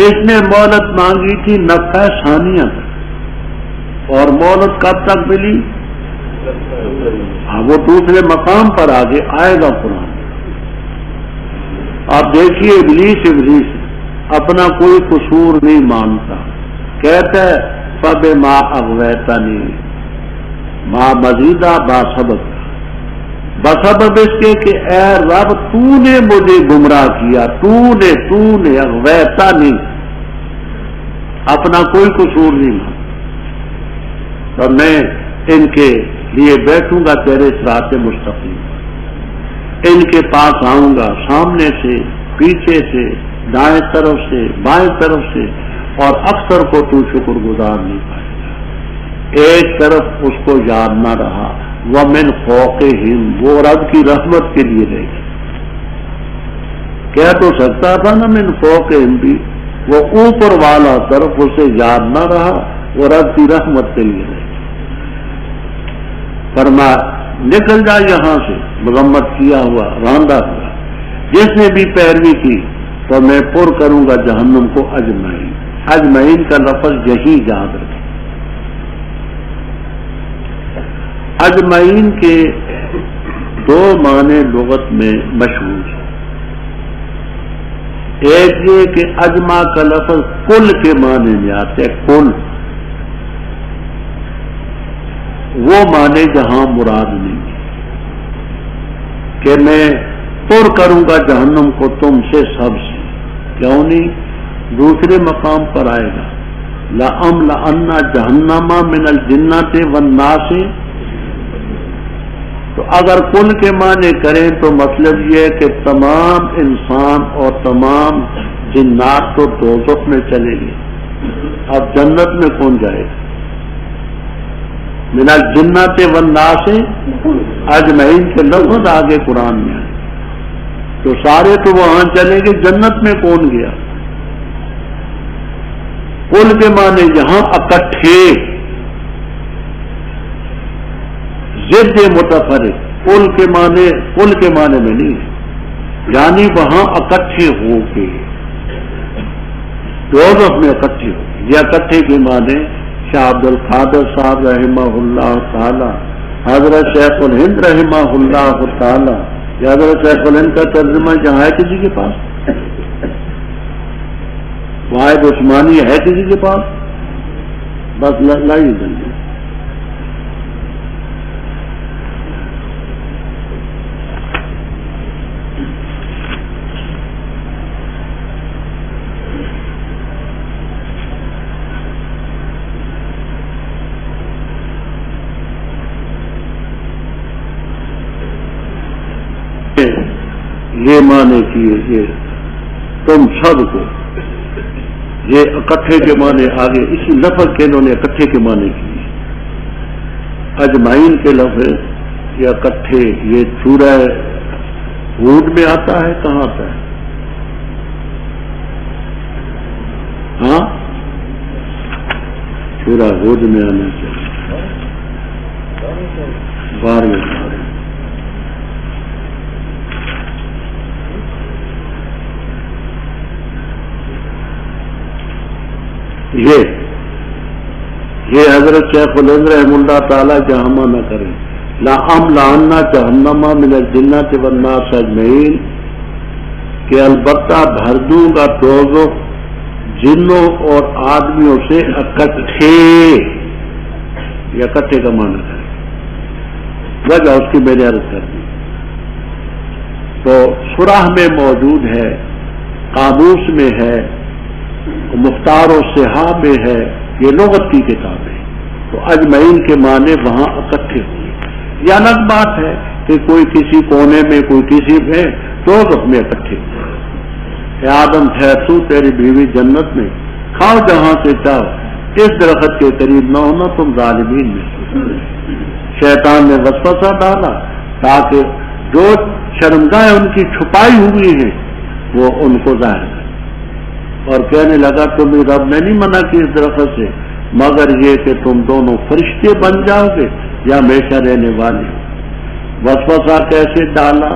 Speaker 1: اس نے مہلت مانگی تھی نفخہ ثانیہ تک اور مہلت کب تک ملی. وہ دوسرے مقام پر آگے آئے گا قرآن. آپ دیکھیے ابلیس اپنا کوئی قصور نہیں مانتا. کہتا ہے فبما اغویتنی ما مزیدہ باسبب بسبب اس کے کہ اے رب تو نے مجھے گمراہ کیا. تو نے اغویتنی اپنا کوئی قصور نہیں مانتا. تو میں ان کے لیے بیٹھوں گا تیرے صراط مستقیم. ان کے پاس آؤں گا سامنے سے پیچھے سے دائیں طرف سے بائیں طرف سے اور اکثر کو تو شکر گزار نہیں پائے گا. ایک طرف اس کو یاد نہ رہا وَمِنْ فَوْقِهِمْ وہ رب کی رحمت کے لیے رہے گی. کہہ تو سکتا تھا نا من فوقہم بھی وہ اوپر والا طرف اسے یاد نہ رہا وہ رب کی رحمت کے لیے رہے گی. فرما نکل جا یہاں سے مذمت کیا ہوا راندہ ہوا. جس نے بھی پیروی کی تو میں پر کروں گا جہنم کو اجمعین. اجمعین کا لفظ یہی یاد رکھیں. اجمعین کے دو معنی لغت میں مشہور ہیں. ایک یہ کہ اجمع کا لفظ کل کے معنی میں آتے ہیں. کل وہ معنی جہاں مراد نہیں کہ میں پر کروں گا جہنم کو تم سے سب سے، کیوں نہیں؟ دوسرے مقام پر آئے گا لَأَمْلَأَنَّ جَهَنَّمَ مِنَ الْجِنَّةِ وَالنَّاسِ. تو اگر کل کے معنی کریں تو مطلب یہ ہے کہ تمام انسان اور تمام جنات تو دوزخ میں چلے گئے. اب جنت میں کون جائے گا؟ من الجنات والناس اجمعین کے لفظ آگے قرآن میں آئے تو سارے تو وہاں چلے گئے، جنت میں کون گیا؟ کل کے معنی یہاں اکٹھے، ضد متفرق. کل کے معنی میں نہیں ہے، یعنی وہاں اکٹھے ہو کے دوزخ میں اکٹھے ہو. یہ اکٹھے کے معنی شاہ عبد القادر صاحب رحمہ اللہ تعالی، حضرت شیخ الہند رحمہ اللہ تعالی، یا حضرت شیخ الہند کا ترجمہ جہاں ہے کسی کے پاس، واحد عثمانی ہے کسی کے پاس؟ بس لائیے جلدی. یہ معنی کیے یہ تم سب کو، یہ اکٹھے کے معنی آگے اسی لفظ کے انہوں نے اکٹھے کے معنی کیے. اجمعین کے لفظ یہ اکٹھے، یہ سورہ ہود میں آتا ہے. کہاں آتا ہے؟ ہاں سورہ ہود میں آنا چاہیے، 12ویں. یہ حضرت شیخ الہند رحمہ اللہ تعالیٰ جہاں نہ کریں لَأَمْلَأَنَّ جَهَنَّمَ مِنَ الْجِنَّةِ وَالنَّاسِ أَجْمَعِينَ کہ البتہ بھر دوں گا دوزخ جنوں اور آدمیوں سے اکٹھے. یہ اکٹھے کا معنی کریں، وجہ اس کی میں نے عرض کر دی. تو شرح میں موجود ہے، قاموس میں ہے، مختار و صحاح میں ہے، یہ لغت کی کتاب ہے. تو اجمعین کے معنی وہاں اکٹھے ہوئے. یہ الگ بات ہے کہ کوئی کسی کونے میں، کوئی کسی میں، دوزخ میں اکٹھے ہوئے. اے آدم ٹھہر تو تیری بیوی جنت میں، کھاؤ جہاں سے چاہو، اس درخت کے قریب نہ ہونا، تم ظالمین میں. شیطان نے وسوسہ ڈالا تاکہ جو شرمگاہیں ان کی چھپائی ہوئی ہیں وہ ان کو ظاہر کرے، اور کہنے لگا تمہیں رب نے نہیں منع کی اس درخت سے مگر یہ کہ تم دونوں فرشتے بن جاؤ گے یا ہمیشہ رہنے والے. وسوسہ کیسے ڈالا؟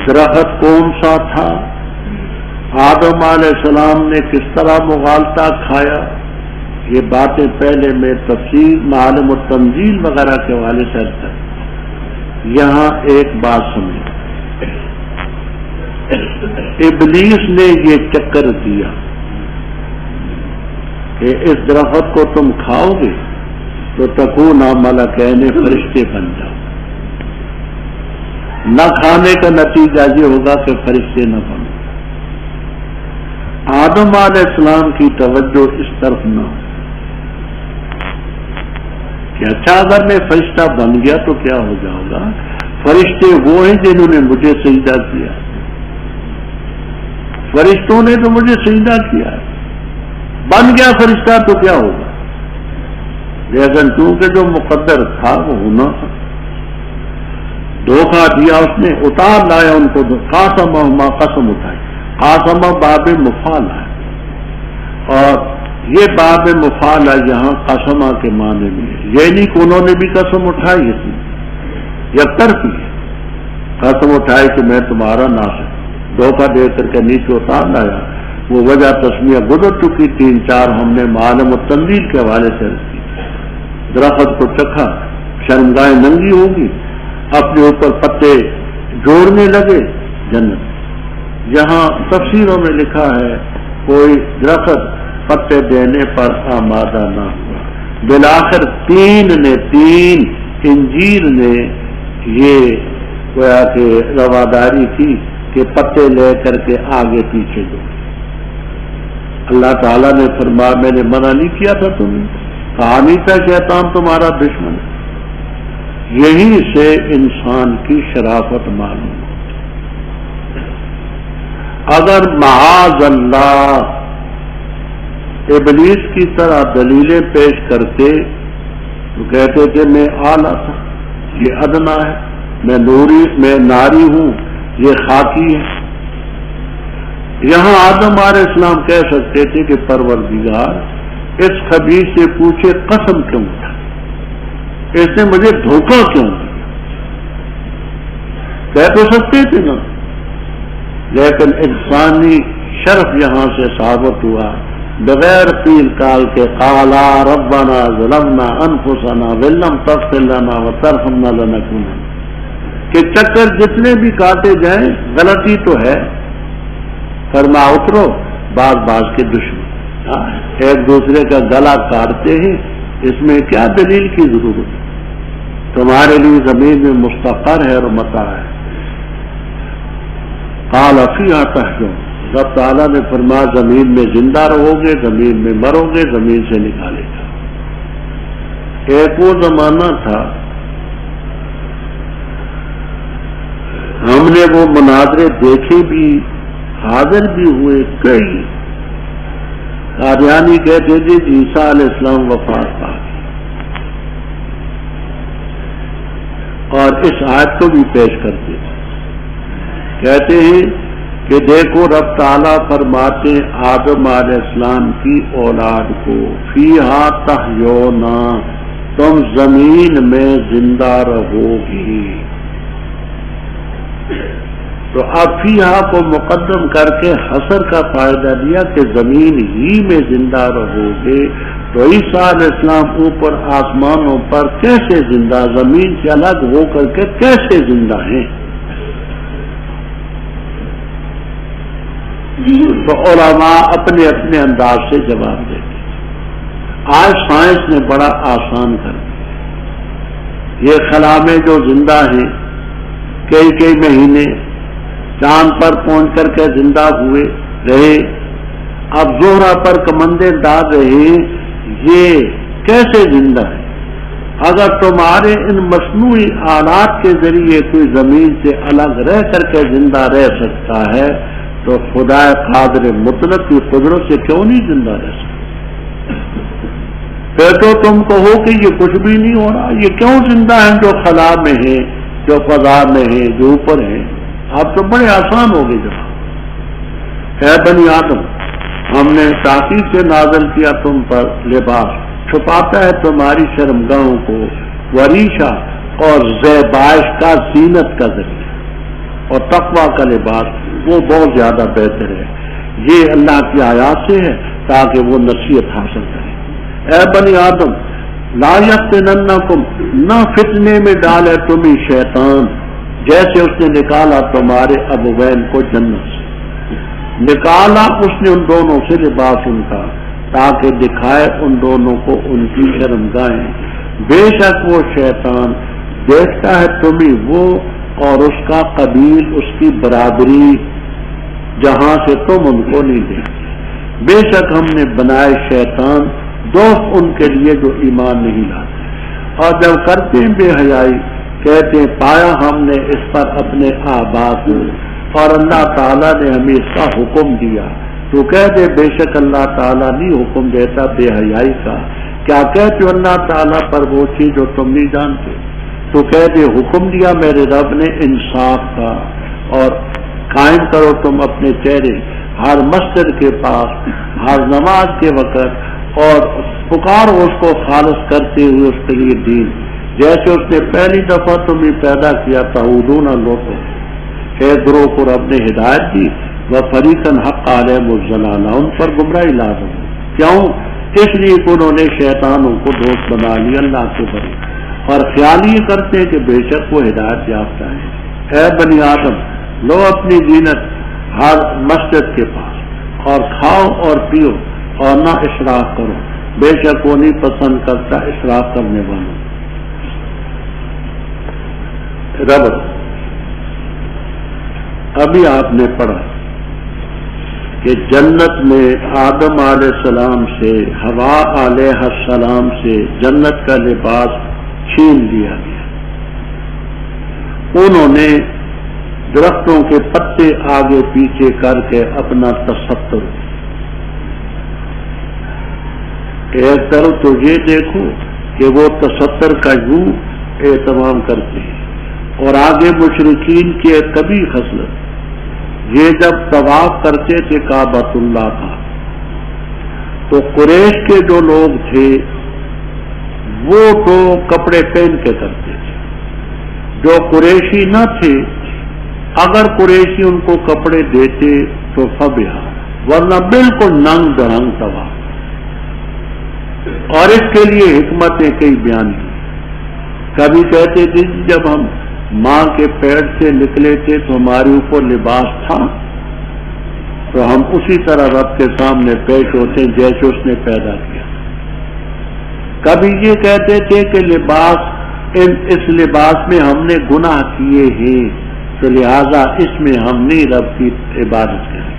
Speaker 1: درخت کون سا تھا؟ آدم علیہ السلام نے کس طرح مغالطہ کھایا؟ یہ باتیں پہلے میں تفسیر معالم التنزیل وغیرہ کے حوالے سے ہے. یہاں ایک بات سمجھیں، ابلیس نے یہ چکر دیا کہ اس درخت کو تم کھاؤ گے تو تکون ملکین، فرشتے بن جاؤ. نہ کھانے کا نتیجہ یہ ہوگا کہ فرشتے نہ بنو. آدم علیہ السلام کی توجہ اس طرف نہ ہو کہ اچھا اگر میں فرشتہ بن گیا تو کیا ہو جاؤں گا؟ فرشتے وہ ہیں جنہوں نے مجھے سجدہ کیا، فرشتوں نے تو مجھے سجدہ کیا، بن گیا فرشتہ تو کیا ہوگا؟ لیکن چونکہ جو مقدر تھا وہ ہونا تھا، دھوکہ دیا اس نے، اتار لایا ان کو. قاسمہما، قسم اٹھائی. قاسمہ باب مفعول ہے، اور یہ باب مفعول یہاں قسمہ کے معنی میں ہے. یہ نہیں کہ انہوں نے بھی قسم اٹھائی، اس میں یک طرفی ہے. قسم اٹھائی کہ میں تمہارا ناصر، دھوکہ دے کر کے نیچے اتار لایا. وہ وجہ تسمیہ گزر چکی 3-4 ہم نے معالم التنزیل کے حوالے سے کی. درخت کو چکھا، شرمگاہیں ننگی ہوگی، اپنے اوپر پتے جوڑنے لگے جنت. یہاں تفسیروں میں لکھا ہے کوئی درخت پتے دینے پر آمادہ نہ ہوا. بالآخر تین انجیر نے یہ گویا کہ رواداری کی کہ پتے لے کر کے آگے پیچھے دو. اللہ تعالیٰ نے فرمایا میں نے منع نہیں کیا تھا تمہیں, کہا نہیں تھا شیطان تمہارا دشمن ہے. یہیں سے انسان کی شرافت معلوم. اگر معاذ اللہ ابلیس کی طرح دلیلیں پیش کرتے تو کہتے تھے میں اعلیٰ تھا, یہ ادنا ہے, میں ناری ہوں, یہ خاکی ہے. یہاں آدم علیہ السلام کہہ سکتے تھے کہ پروردگار اس خبیث سے پوچھے قسم کیوں تھا, اس نے مجھے دھوکہ کیوں دیا, کہہ تو سکتے تھے نا. لیکن انسانی شرف یہاں سے ثابت ہوا بغیر قیل کال کے قالا ربنا ظلمنا انفسنا وان لم تغفر لنا وترحمنا لنکونن, کہ چکر جتنے بھی کاٹے جائیں غلطی تو ہے, فرما اترو باز کے دشمن ایک دوسرے کا گلا کاٹتے ہیں, اس میں کیا دلیل کی ضرورت ہے؟ تمہارے لیے زمین میں مستقر ہے اور متاع ہے. قال فیہا تحیون, رب تعالیٰ نے فرمایا زمین میں زندہ رہو گے, زمین میں مرو گے, زمین سے نکالے گا. ایک وہ زمانہ تھا ہم نے وہ مناظرے دیکھے بھی, حاضر بھی ہوئے. کئی قادیانی کہتے تھے عیسیٰ علیہ السلام وفات پا گئے, اور اس آیت کو بھی پیش کرتے تھے. کہتے ہیں کہ دیکھو رب تعالیٰ فرماتے آدم علیہ السلام کی اولاد کو فیہا تحیونا, تم زمین میں زندہ رہو گی. تو اب فیہا کو مقدم کر کے حصر کا فائدہ دیا کہ زمین ہی میں زندہ رہو گے. تو عیسیٰ علیہ السلام اوپر آسمانوں پر کیسے زندہ, زمین سے الگ ہو کر کے کیسے زندہ ہیں؟ تو علماء اپنے اپنے انداز سے جواب دیتے. آج سائنس نے بڑا آسان کر دیا. یہ خلا میں جو زندہ ہیں کئی مہینے چاند پر پہنچ کر کے زندہ ہوئے رہے, اب زہرہ پر کمندیں ڈال رہے ہیں, یہ کیسے زندہ ہے؟ اگر تمہارے ان مصنوعی آلات کے ذریعے کوئی زمین سے الگ رہ کر کے زندہ رہ سکتا ہے تو خدا قادر مطلق کی قدرت سے کیوں نہیں زندہ رہ سکتا؟ پھر تو تم کہو کہ یہ کچھ بھی نہیں ہو رہا, یہ کیوں زندہ ہیں جو خلا میں ہیں, جو فضا میں ہیں, جو اوپر ہیں. آپ تو بڑے آسان ہو گئے جناب. اے بنی آدم, ہم نے تاکید سے نازل کیا تم پر لباس, چھپاتا ہے تمہاری شرمگاہوں کو, وریشہ اور زیبائش کا زینت کا ذریعہ, اور تقویٰ کا لباس وہ بہت زیادہ بہتر ہے. یہ اللہ کی آیات سے ہے تاکہ وہ نصیحت حاصل کرے. اے بنی آدم لا یفتننکم, نہ فتنے میں ڈالے تمہیں شیطان, جیسے اس نے نکالا تمہارے ابوین کو جنت سے. نکالا اس نے ان دونوں سے لباس ان کا تاکہ دکھائے ان دونوں کو ان کی شرمگاہیں. بے شک وہ شیطان دیکھتا ہے تمہیں وہ اور اس کا قبیل, اس کی برابری, جہاں سے تم ان کو نہیں دیکھتے. بے شک ہم نے بنائے شیطان دوست ان کے لیے جو ایمان نہیں لاتے. اور جب کرتے ہیں بے حیائی کہتے ہیں پایا ہم نے اس پر اپنے آبا کو, اور اللہ تعالیٰ نے ہمیں اس کا حکم دیا. تو کہتے بے شک اللہ تعالیٰ نہیں حکم دیتا بے حیائی کا. کیا کہتے ہو اللہ تعالیٰ پر وہ چیز جو تم نہیں جانتے؟ تو کہتے حکم دیا میرے رب نے انصاف کا, اور قائم کرو تم اپنے چہرے ہر مسجد کے پاس ہر نماز کے وقت, اور پکارو اس کو خالص کرتے ہوئے اس کے لیے دین, جیسے اس نے پہلی دفعہ تمہیں پیدا کیا تھا. تعودون لوٹو, ایک گروہ کو رب نے ہدایت دی, وہ فریقاً حق علیہم الضلالہ, ان پر گمراہی لازم. کیوں؟ اس لیے کہ انہوں نے شیطانوں کو دوست بنا لیا اللہ کے بڑے, اور خیال یہ کرتے ہیں کہ بے شک وہ ہدایت یافتہ ہیں. اے بنی آدم لو اپنی زینت ہر مسجد کے پاس اور کھاؤ اور پیو اور نہ اسراف کرو، بے شک وہ نہیں پسند کرتا اسراف کرنے والوں. رب ابھی آپ نے پڑھا کہ جنت میں آدم علیہ السلام سے حوا علیہ السلام سے جنت کا لباس چھین لیا گیا. انہوں نے درختوں کے پتے آگے پیچھے کر کے اپنا تصور. ایک طرف تو یہ دیکھو کہ وہ تصور کا یوں اہتمام کرتے ہیں، اور آگے مشرکین کی ایک کبھی خصلت، یہ جب طواف کرتے تھے کعبۃ اللہ کا تو قریش کے جو لوگ تھے وہ تو کپڑے پہن کے کرتے تھے. جو قریشی نہ تھے اگر قریشی ان کو کپڑے دیتے تو فبہا، ورنہ بالکل ننگ درنگ طواف. اور اس کے لیے حکمتیں کئی بیان کی. کبھی کہتے تھے جب ہم ماں کے پیٹ سے نکلے تھے تو ہمارے اوپر لباس تھا تو ہم اسی طرح رب کے سامنے پیش ہوتے جیسے اس نے پیدا کیا. کبھی یہ کہتے تھے کہ اس لباس میں ہم نے گناہ کیے ہیں تو لہذا اس میں ہم نہیں رب کی عبادت کریں.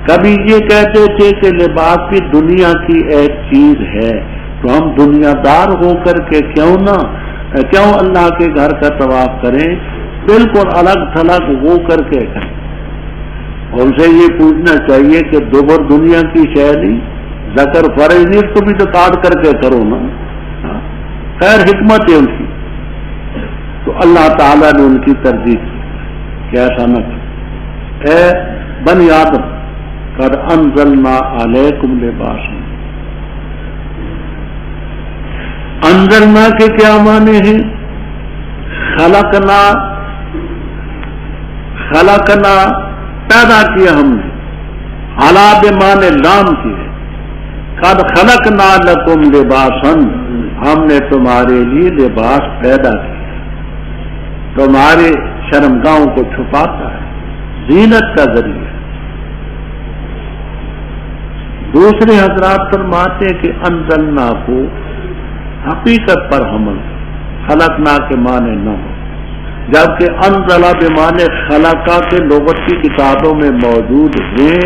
Speaker 1: کبھی یہ کہتے تھے کہ لباس بھی دنیا کی ایک چیز ہے تو ہم دنیا دار ہو کر کے کیوں اللہ کے گھر کا طواف کریں، بالکل الگ تھلگ ہو کر کے کریں. ان سے یہ پوچھنا چاہیے کہ دوبر دنیا کی شے نہیں، ذکر فرض نہیں، تو بھی تو کاٹ کر کے کرو نا. خیر حکمت ہے ان کی، تو اللہ تعالیٰ نے ان کی ترجیح کی کہ ایسا نہ کرو. اے بنی آدم قد انزلنا علیکم لباسا. انزلنا کے کیا معنی ہیں؟ خلقنا پیدا کیا ہم نے، علا بمعنی لام کی ہے. قد خلقنا لکم لباسا، ہم نے تمہارے لیے لباس پیدا کیا، تمہارے شرمگاہوں کو چھپاتا ہے، زینت کا ذریعہ. دوسرے حضرات فرماتے ہیں کہ انزلنا کو حقیقت پر حمل، خلقنا کے معنی نہ ہو، جبکہ انزلہ بمعنی خلقہ کے لغت کی کتابوں میں موجود ہیں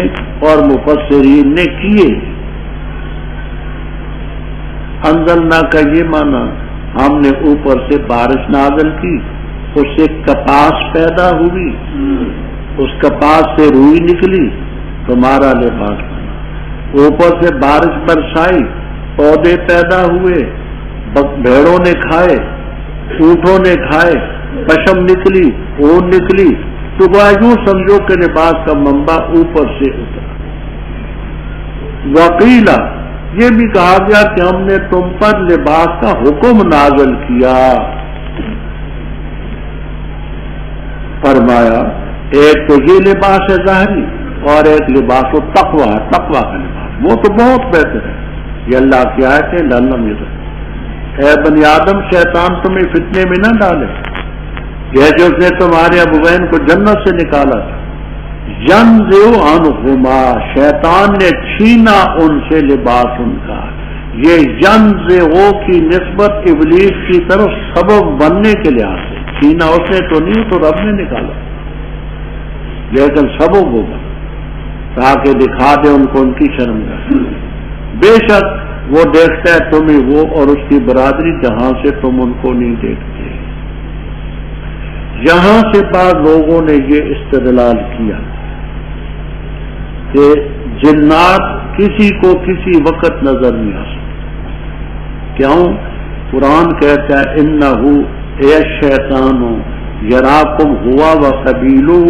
Speaker 1: اور مفسرین نے کیے. انزلنا کا یہ معنی ہم نے اوپر سے بارش نازل کی، اس سے کپاس پیدا ہوئی، اس کپاس سے روئی نکلی، تمہارا لباس بنا. اوپر سے بارش برسائی، پودے پیدا ہوئے، بھیڑوں نے کھائے، اونٹوں نے کھائے، پشم نکلی، اون نکلی، تو یوں سمجھو کہ لباس کا منبع اوپر سے اترا. وقیلا یہ بھی کہا گیا کہ ہم نے تم پر لباس کا حکم نازل کیا. فرمایا ایک تو یہ لباس ہے ظاہری اور ایک لباس و تقویٰ ہے، تقویٰ کا لباس، وہ تو بہت بہتر ہے. یہ اللہ کی آیت ہے. لعلہم یتقون. اے بنی آدم شیطان تمہیں فتنے میں نہ ڈالے جیسے اس نے تمہارے ابوین کو جنت سے نکالا تھا. ینزع عنہما، شیطان نے چھینا ان سے لباس ان کا. یہ ینزع کی نسبت ابلیس کی طرف سبب بننے کے لحاظ سے، چھینا اس نے تو نہیں، تو رب نے نکالا، لیکن سبب ہوگا تاکہ دکھا دے ان کو ان کی شرمگاہ. بے شک وہ دیکھتا ہے تمہیں وہ اور اس کی برادری جہاں سے تم ان کو نہیں دیکھتے. یہاں سے بعض لوگوں نے یہ استدلال کیا کہ جنات کسی کو کسی وقت نظر نہیں آ سکتے. کیوں؟ قرآن کہتا ہے انہو اے شیطان یراکم ہوا و قبیلہ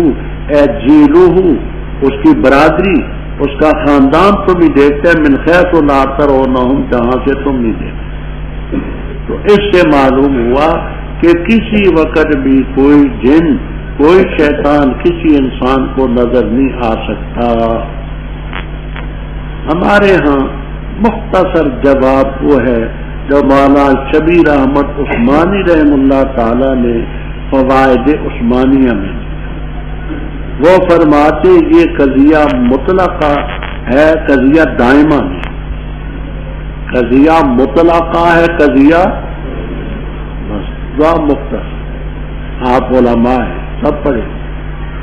Speaker 1: اے جیلہ، اس کی برادری اس کا خاندان تم ہی دیکھتے ہیں، من خیت و ناتر اور نہ ہم، جہاں سے تم نہیں دیکھتے. تو اس سے معلوم ہوا کہ کسی وقت بھی کوئی جن، کوئی شیطان کسی انسان کو نظر نہیں آ سکتا. ہمارے ہاں مختصر جواب وہ ہے جو مولانا شبیر احمد عثمانی رحم اللہ تعالی نے فوائد عثمانیہ میں، وہ فرماتے یہ قضیہ مطلقہ ہے، قضیہ دائمہ نہیں، قضیہ مطلقہ ہے، قضیہ مختصر۔ آپ علماء ہیں، سب پڑھے،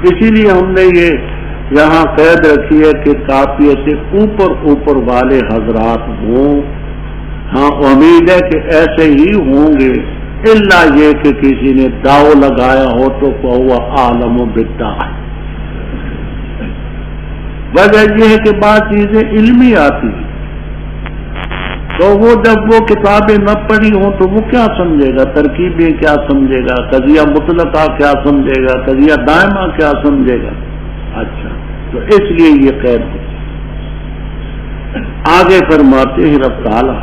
Speaker 1: اسی لیے ہم نے یہ یہاں قید رکھی ہے کہ کافیے سے اوپر اوپر والے حضرات ہوں۔ ہاں امید ہے کہ ایسے ہی ہوں گے، الا یہ کہ کسی نے داؤ لگایا ہو تو وہ عالم و بدعہ۔ وجہ یہ ہے کہ بعض چیزیں علمی آتی ہیں، تو وہ جب وہ کتابیں نہ پڑھی ہوں تو وہ کیا سمجھے گا، ترکیبیں کیا سمجھے گا، قضیہ مطلقہ کیا سمجھے گا، قضیہ دائمہ کیا سمجھے گا۔ اچھا، تو اس لیے یہ قید ہے۔ آگے فرماتے ہیں رب تعالیٰ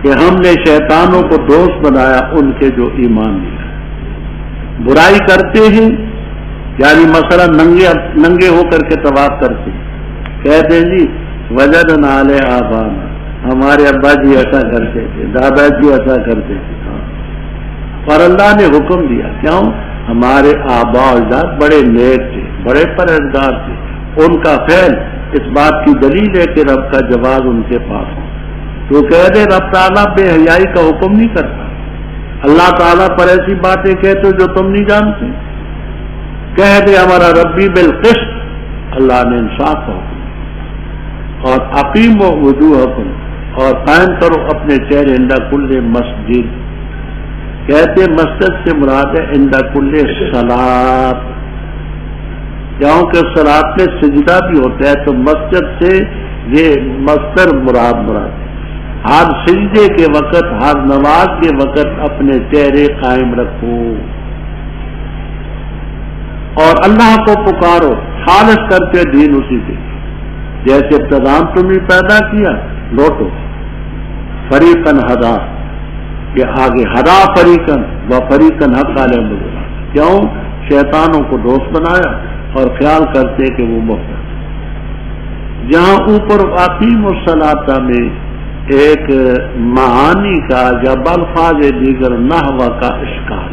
Speaker 1: کہ ہم نے شیطانوں کو دوست بنایا ان کے جو ایمان لیا، برائی کرتے ہیں، یعنی مثلا ننگے ہو کر کے طواف کرتے ہیں، کہتے ہیں جی وجدنا علی آبانا، ہمارے ابا جی ایسا کرتے تھے، دادا جی ایسا کرتے تھے، اور اللہ نے حکم دیا، کیوں؟ ہمارے آبا و اجداد بڑے نیک تھے، بڑے پرہیزگار تھے، ان کا فعل اس بات کی دلیل ہے کہ رب کا جواز ان کے پاس ہو۔ تو کہہ دے رب تعالیٰ بے حیائی کا حکم نہیں کرتا، اللہ تعالیٰ پر ایسی باتیں کہتے جو تم نہیں جانتے، کہہ دے ہمارا ربی بالقسط، اللہ نے انصاف کا حکم، اور اقیموا وجوہکم، اور قائم کرو اپنے چہرے عند کل مسجد، کہتے مسجد سے مراد ہے عند کل صلاۃ، کیونکہ صلاۃ میں سجدہ بھی ہوتا ہے، تو مسجد سے یہ مصدر مراد ہے، ہر سجدے کے وقت، ہر نماز کے وقت اپنے چہرے قائم رکھو اور اللہ کو پکارو، خالص کر کے دین اسی کے، جیسے ابتدام تمہیں پیدا کیا، لوٹو۔ فریقن ہدا، کہ آگے ہدا فریقن و فریقن حق علیہم الضلالہ، کیوں؟ شیطانوں کو دوست بنایا اور خیال کرتے کہ وہ مفت۔ جہاں اوپر اقیموا الصلاۃ میں ایک معانی کا یا بالفاظ دیگر نحو کا اشکال،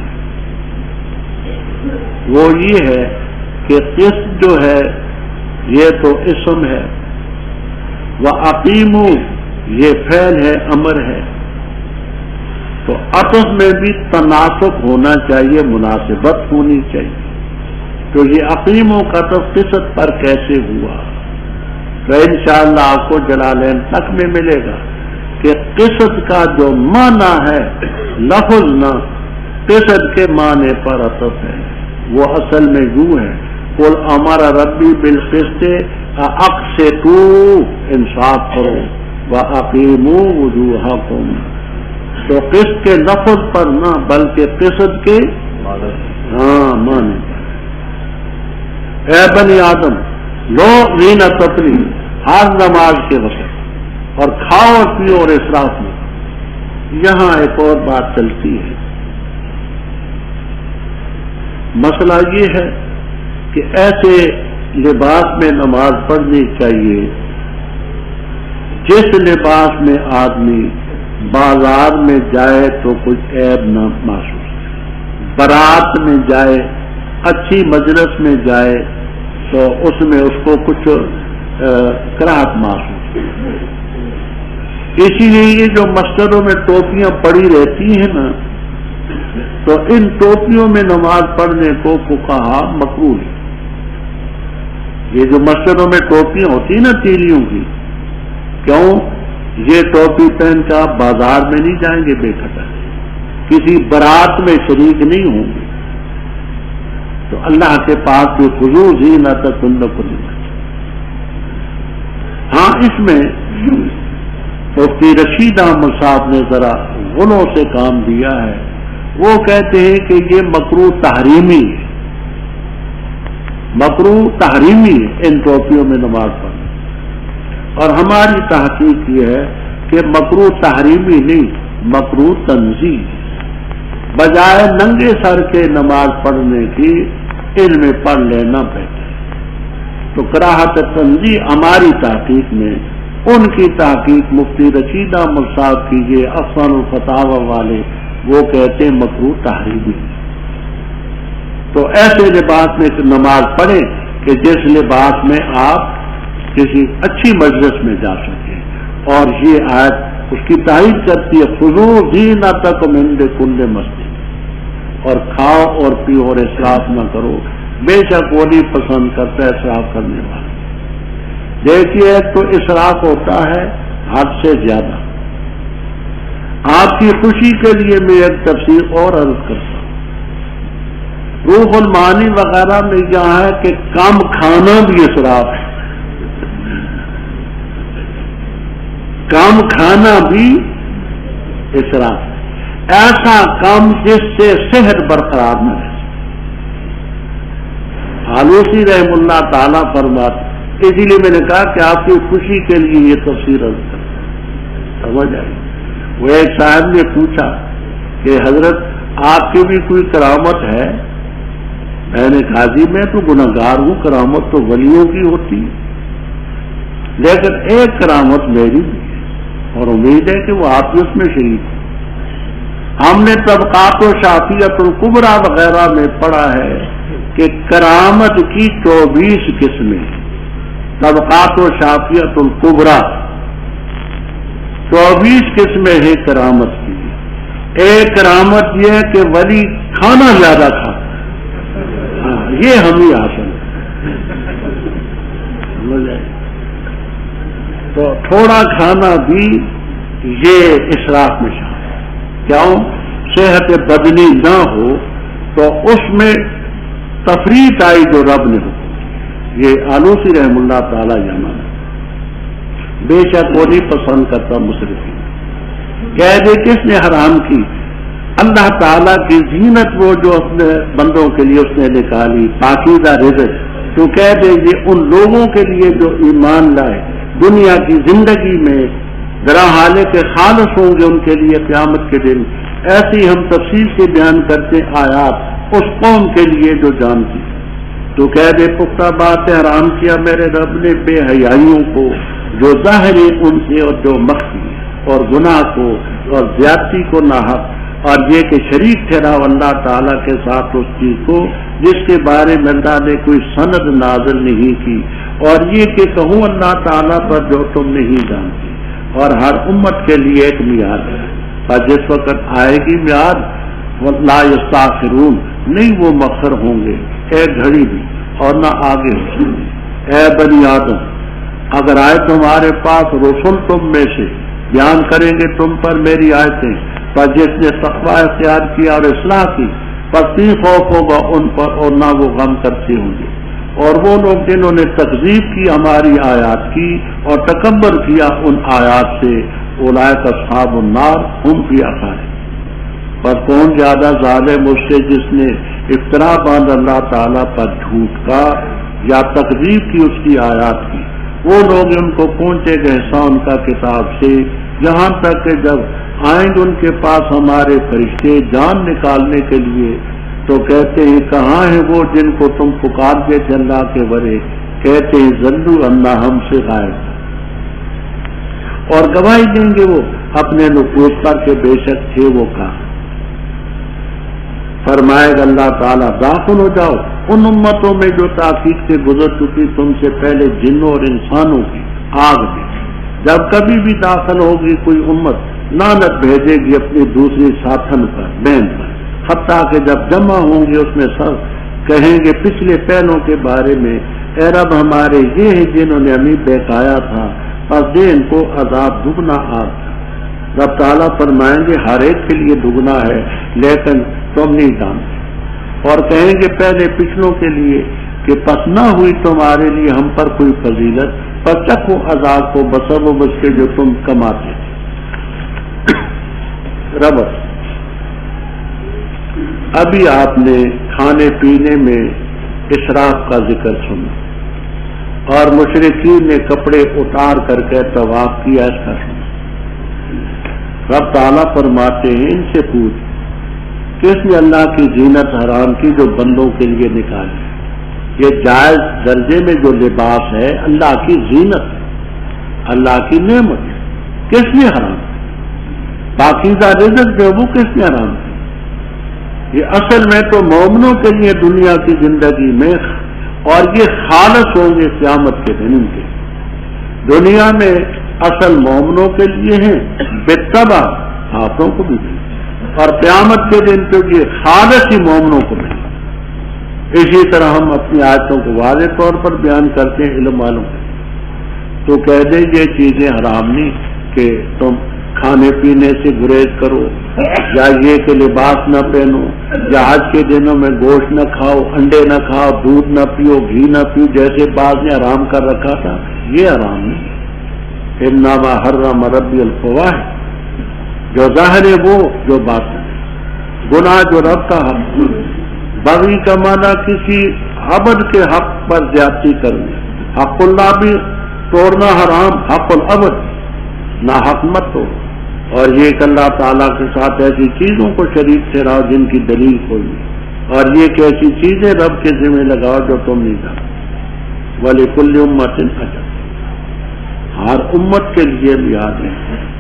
Speaker 1: وہ یہ ہے کہ قسط جو ہے یہ تو اسم ہے، وَأَقِیمُوا یہ فعل ہے، امر ہے، تو عطف میں بھی تناسب ہونا چاہیے، مناسبت ہونی چاہیے۔ تو یہ اقیموا کا عطف قسط پر کیسے ہوا؟ تو انشاءاللہ آپ کو جلالین تک میں ملے گا کہ قسط کا جو معنی ہے، لفظ نہ قسط کے معنی پر عطف ہے، وہ اصل میں یوں ہے، قل امر ربی بالقسط اقسطوا، انصاف کرو، واقیموا وجوہکم، تو قسط کے لفظ پر نہ بلکہ قسط کے معنی پر۔ اے بنی آدم لو زینت اپنی ہر نماز کے وقت، اور کھاؤ پیو اور اسراف میں۔ یہاں ایک اور بات چلتی ہے، مسئلہ یہ ہے کہ ایسے لباس میں نماز پڑھنی چاہیے جس لباس میں آدمی بازار میں جائے تو کچھ عیب نہ محسوس کرے، بارات میں جائے، اچھی مجلس میں جائے تو اس میں اس کو کچھ کراہت محسوس کرے۔ اسی لیے یہ جو مسجدوں میں ٹوپیاں پڑی رہتی ہیں نا، تو ان ٹوپیوں میں نماز پڑھنے کو فقہا مکروہ ہے۔ یہ جو مسجدوں میں ٹوپیاں ہوتی ہیں نا تیلیوں کی، کیوں؟ یہ ٹوپی پہن کر آپ بازار میں نہیں جائیں گے بے خطر، کسی بارات میں شریک نہیں ہوں گے، تو اللہ کے پاس جو خضوع زینت لکل مسجد۔ ہاں اس میں مفتی رشید احمد صاحب نے ذرا غلوں سے کام دیا ہے، وہ کہتے ہیں کہ یہ مکروہ تحریمی ہے، مکروہ تحریمی ہے ان ٹوپیوں میں نماز پڑھنا، اور ہماری تحقیق یہ ہے کہ مکروہ تحریمی نہیں، مکروہ تنزیہ، بجائے ننگے سر کے نماز پڑھنے کی ان میں پڑھ لینا بہتر ہے۔ تو کراہت تنزیہ ہماری تحقیق میں ان کی تحقیق مفتی رشید احمد صاحب کیجیے، احسن الفتاوی والے، وہ کہتے ہیں مکروہ تحریمی۔ تو ایسے لباس میں نماز پڑھیں کہ جس لباس میں آپ کسی اچھی مجلس میں جا سکیں، اور یہ آیت اس کی تائید کرتی ہے، خذوا زینتکم عند کل مسجد، اور کھاؤ اور پیو اور اسراف نہ کرو، بے شک وہ نہیں پسند کرتا اسراف کرنے والا۔ دیکھیے تو اسراف ہوتا ہے حد سے زیادہ۔ آپ کی خوشی کے لیے میں ایک تفسیر اور عرض کرتا ہوں، روح المعانی وغیرہ میں یہاں ہے کہ کم کھانا بھی اسراف ہے، کم کھانا بھی اسراف ہے، ایسا کم جس سے صحت برقرار نہ رہے۔ آلوسی رحم اللہ تعالیٰ فرماتے، اسی لیے میں نے کہا کہ آپ کی خوشی کے لیے یہ تفسیر عرض کرتا، سمجھ آئی۔ وہ ایک صاحب نے پوچھا کہ حضرت آپ کی بھی کوئی کرامت ہے؟ میں نے کہا جی میں تو گنہگار ہوں، کرامت تو ولیوں کی ہوتی ہے، لیکن ایک کرامت میری بھی ہے اور امید ہے کہ وہ آپ بھی اس میں شریک ہیں۔ ہم نے طبقات و شافیت الکبریٰ وغیرہ میں پڑھا ہے کہ کرامت کی 24 قسمیں، طبقات و شافیت الکبریٰ 24 قسمیں ہیں کرامت کی۔ ایک کرامت یہ ہے کہ ولی کھانا زیادہ کھاتا ہے، ہاں یہ ہمیں حاصل ہے، تو تھوڑا کھانا بھی یہ اسراف میں شامل ہے۔ کیوں؟ صحت بدنی نہ ہو تو اس میں تفریط آئی جو رب نے حکم، یہ آلوسی رحم اللہ تعالیٰ جانا بے شک وہ نہیں پسند کرتا مصرفین۔ کہہ دے کس نے حرام کی؟ اللہ تعالیٰ کی زینت وہ جو اپنے بندوں کے لیے اس نے نکالی، پاکیزہ رزق، تو کہہ دے یہ ان لوگوں کے لیے جو ایمان لائے دنیا کی زندگی میں ذرا حالے کے خالص ہوں گے ان کے لیے قیامت کے دن۔ ایسی ہم تفصیل سے بیان کرتے آیات اس قوم کے لیے جو جانتی، تو کہہ دے پختہ بات حرام کیا میرے رب نے بے حیائیوں کو، جو ظاہر ہے ان سے اور جو مخفی، اور گناہ کو اور زیادتی کو ناحق، اور یہ کہ شریک ٹھہراؤ اللہ تعالیٰ کے ساتھ اس چیز کو جس کے بارے میں اللہ نے کوئی سند نازل نہیں کی، اور یہ کہ کہوں اللہ تعالیٰ پر جو تم نہیں جانتی۔ اور ہر امت کے لیے ایک میعاد ہے، اور جس وقت آئے گی میعاد لا یستاخرون، نہیں وہ مؤخر ہوں گے ایک گھڑی بھی، اور نہ آگے ہو سکتے۔ اے بنی آدم، اگر آئے تمہارے پاس رسول تم میں سے، بیان کریں گے تم پر میری آیتیں، پر جس نے تقوی اختیار کیا اور اصلاح کی، پس نہیں خوف ہوگا ان پر اور نہ وہ غم کرتے ہوں گے۔ اور وہ لوگ جنہوں نے تکذیب کی ہماری آیات کی اور تکبر کیا ان آیات سے، اولئک اصحاب النار ہم فیہا خالدون۔ پر کون زیادہ ظالم اس سے جس نے افترا باندھ اللہ تعالیٰ پر جھوٹ کا یا تکذیب کی اس کی آیات کی۔ وہ لوگ ان کو پہنچے گا احسان کا کتاب سے، یہاں تک کہ جب آئیں گے ان کے پاس ہمارے فرشتے جان نکالنے کے لیے، تو کہتے ہیں کہاں ہیں وہ جن کو تم پکارتے تھے اللہ کے ورے؟ کہتے ہیں ذلوا اللہ ہم سے غائب، اور گواہی دیں گے وہ اپنے نفوس پر کہ بے شک تھے وہ کہاں۔ فرمائے گا اللہ تعالیٰ داخل ہو جاؤ ان امتوں میں جو تحقیق سے گزر چکی تم سے پہلے جنوں اور انسانوں کی آگ میں۔ جب کبھی بھی داخل ہوگی کوئی امت لعنت بھیجے گی اپنی دوسری ساتھن پر، بہن پر، حتیٰ کہ جب جمع ہوں گے اس میں سب کہیں گے پچھلے پہلوں کے بارے میں، اے رب ہمارے یہ ہیں جنہوں نے ہمیں بہکایا تھا، بس دے ان کو عذاب دگنا آگ۔ رب تعالیٰ فرمائیں گے ہر ایک کے لیے دگنا ہے لیکن تم نہیں جانتے، اور کہیں گے پہلے پچھلوں کے لیے کہ پس نہ ہوئی تمہارے لیے ہم پر کوئی فضیلت، پس چکھو عذاب کو بسبب اس کے جو تم کماتے تھے۔ ربط ابھی آپ نے کھانے پینے میں اسراف کا ذکر سنا اور مشرکین نے کپڑے اتار کر کے طواف کیا، اس کا سنا۔ رب تعالیٰ فرماتے ہیں ان سے پوچھ کس نے اللہ کی زینت حرام کی جو بندوں کے لیے نکالی؟ یہ جائز درجے میں جو لباس ہے اللہ کی زینت ہے، اللہ کی نعمت ہے، کس نے حرام کی؟ پاکیزہ رزق جو وہ کس نے حرام کی؟ یہ اصل میں تو مومنوں کے لیے دنیا کی زندگی میں، اور یہ خالص ہوں گے قیامت کے دن ان کے دنیا میں اصل مومنوں کے لیے ہیں، بتبع ہاتھوں کو بھی دیں، اور قیامت کے دن تو یہ خالص ہی مومنوں کو ملے۔ اسی طرح ہم اپنی آیتوں کو واضح طور پر بیان کرتے ہیں علم والوں کو، تو کہہ دیں یہ چیزیں حرام نہیں کہ تم کھانے پینے سے گریز کرو، یا یہ کہ لباس نہ پہنو، یا حج کے دنوں میں گوشت نہ کھاؤ، انڈے نہ کھاؤ، دودھ نہ پیو، گھی نہ پیو، جیسے بعض نے حرام کر رکھا تھا، یہ حرام نہیں۔ انما حرم ربی الفواحش، جو ظاہر ہے وہ جو باطن ہے، گناہ جو رب کا حق، بغی کا معنی کسی عبد کے حق پر زیادتی کرنا، حق اللہ بھی توڑنا حرام، حق العبد نہ حق مت توڑ، اور یہ کہ اللہ تعالیٰ کے ساتھ ایسی چیزوں کو شریک ٹھہراؤ جن کی دلیل کوئی نہیں، اور یہ کہ ایسی چیزیں رب کے ذمہ لگاؤ جو تم نہیں جانتے۔ وَلِكُلِّ أُمَّةٍ أَجَلٌ، ہر امت کے لیے میعاد ہے،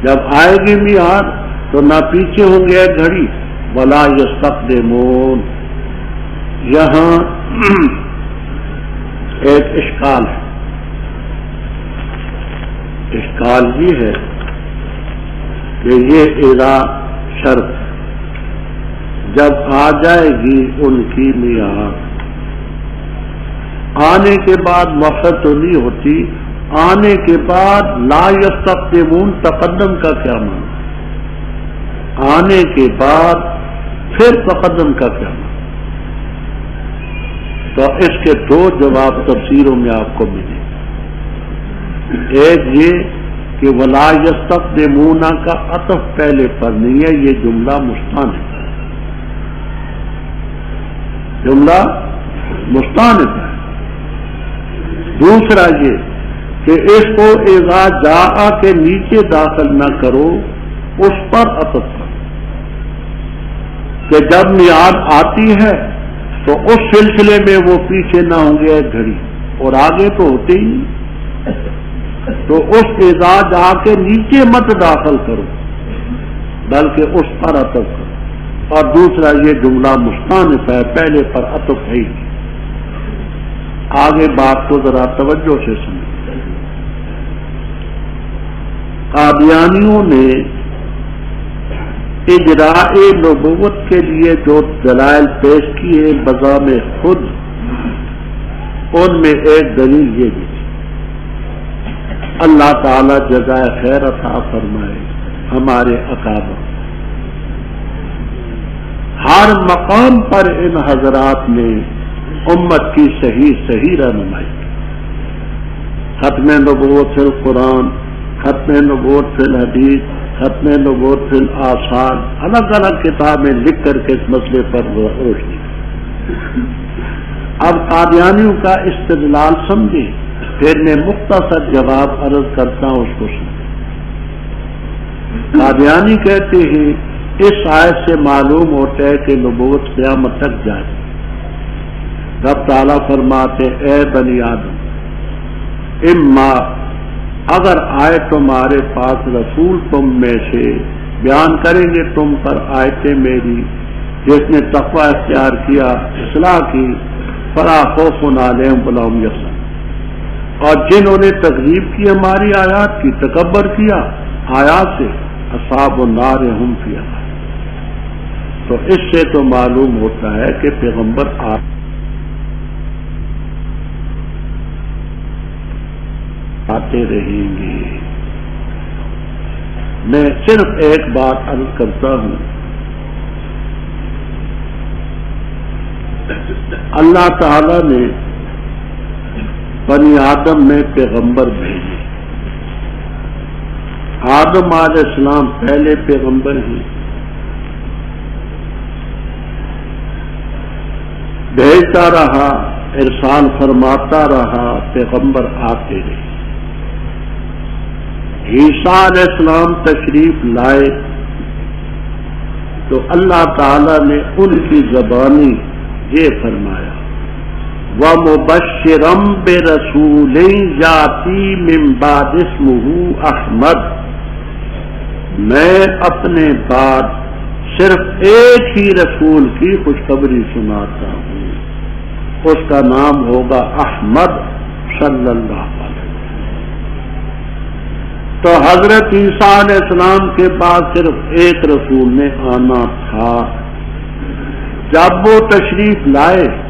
Speaker 1: جب آئے گی میعاد تو نہ پیچھے ہوں گے ایک گھڑی، وَلَا يَسْتَقْدِمُونَ۔ یہاں ایک اشکال ہے، اشکال یہ ہے کہ یہ اذا شرط جب آ جائے گی ان کی میعاد، آنے کے بعد مقصد تو نہیں ہوتی، آنے کے بعد لا یستقدمون، تقدم کا کیا معنی؟ آنے کے بعد پھر تقدم کا کیا معنی؟ تو اس کے دو جواب تفسیروں میں آپ کو ملے۔ ایک یہ کہ ولا یستقدمون کا عطف پہلے پر نہیں ہے، یہ جملہ مستانف ہے، جملہ مستانف ہے۔ دوسرا یہ کہ اس کو اذا جاء کے نیچے داخل نہ کرو، اس پر عطف کرو کہ جب میعاد آتی ہے تو اس سلسلے میں وہ پیچھے نہ ہوں گے ایک گھڑی، اور آگے تو ہوتے ہی نہیں، تو اس اذا جا کے نیچے مت داخل کرو بلکہ اس پر عطف کرو۔ اور دوسرا یہ جملہ مستانف ہے، پہلے پر عطف ہے ہی۔ آگے بات کو ذرا توجہ سے سنیں۔ قادیانیوں نے اجراء نبوت کے لیے جو دلائل پیش کیے بذام خود، ان میں ایک دلیل یہ بھی، اللہ تعالی جزائے خیر عطا فرمائے ہمارے اکابر، ہر مقام پر ان حضرات نے امت کی صحیح رہنمائی، ختم نبوت فی القرآن، ختم نبوت فی الحدیث، ختم نبوت فی الآثار، الگ الگ کتابیں لکھ کر کے اس مسئلے پر روشنی۔ اب قادیانیوں کا استدلال سمجھیں، پھر میں مختصر جواب عرض کرتا ہوں، اس کو سنیں۔ قادیانی کہتے ہیں اس آیت سے معلوم ہوتا ہے کہ نبوت قیامت تک جاری۔ رب تعالیٰ فرماتے اے بنی آدم، اما اگر آئے تمہارے پاس رسول تم میں سے، بیان کریں گے تم پر آیتیں میری، جس نے تقوی اختیار کیا، اصلاح کی، فلا خوف علیہم ولا هم یحزنون، اور جنہوں نے تکذیب کی ہماری آیات کی، تکبر کیا آیات سے، اصحاب النار هم فیہا۔ تو اس سے تو معلوم ہوتا ہے کہ پیغمبر آتے رہیں گے۔ میں صرف ایک بات عرض کرتا ہوں، اللہ تعالی نے بنی آدم میں پیغمبر بھیجے، آدم علیہ السلام پہلے پیغمبر ہیں، بھیجتا رہا، ارسال فرماتا رہا، پیغمبر آتے رہے۔ عیسیٰ علیہ السلام تشریف لائے تو اللہ تعالی نے ان کی زبانی یہ فرمایا، وَمُبَشِّرًا بِرَسُولٍ يَأْتِي مِن بَعْدِهِ اسْمُهُ احمد، میں اپنے بعد صرف ایک ہی رسول کی خوشخبری سناتا ہوں، اس کا نام ہوگا احمد صلی اللہ علیہ وسلم۔ تو حضرت عیسیٰ علیہ السلام کے بعد صرف ایک رسول نے آنا تھا۔ جب وہ تشریف لائے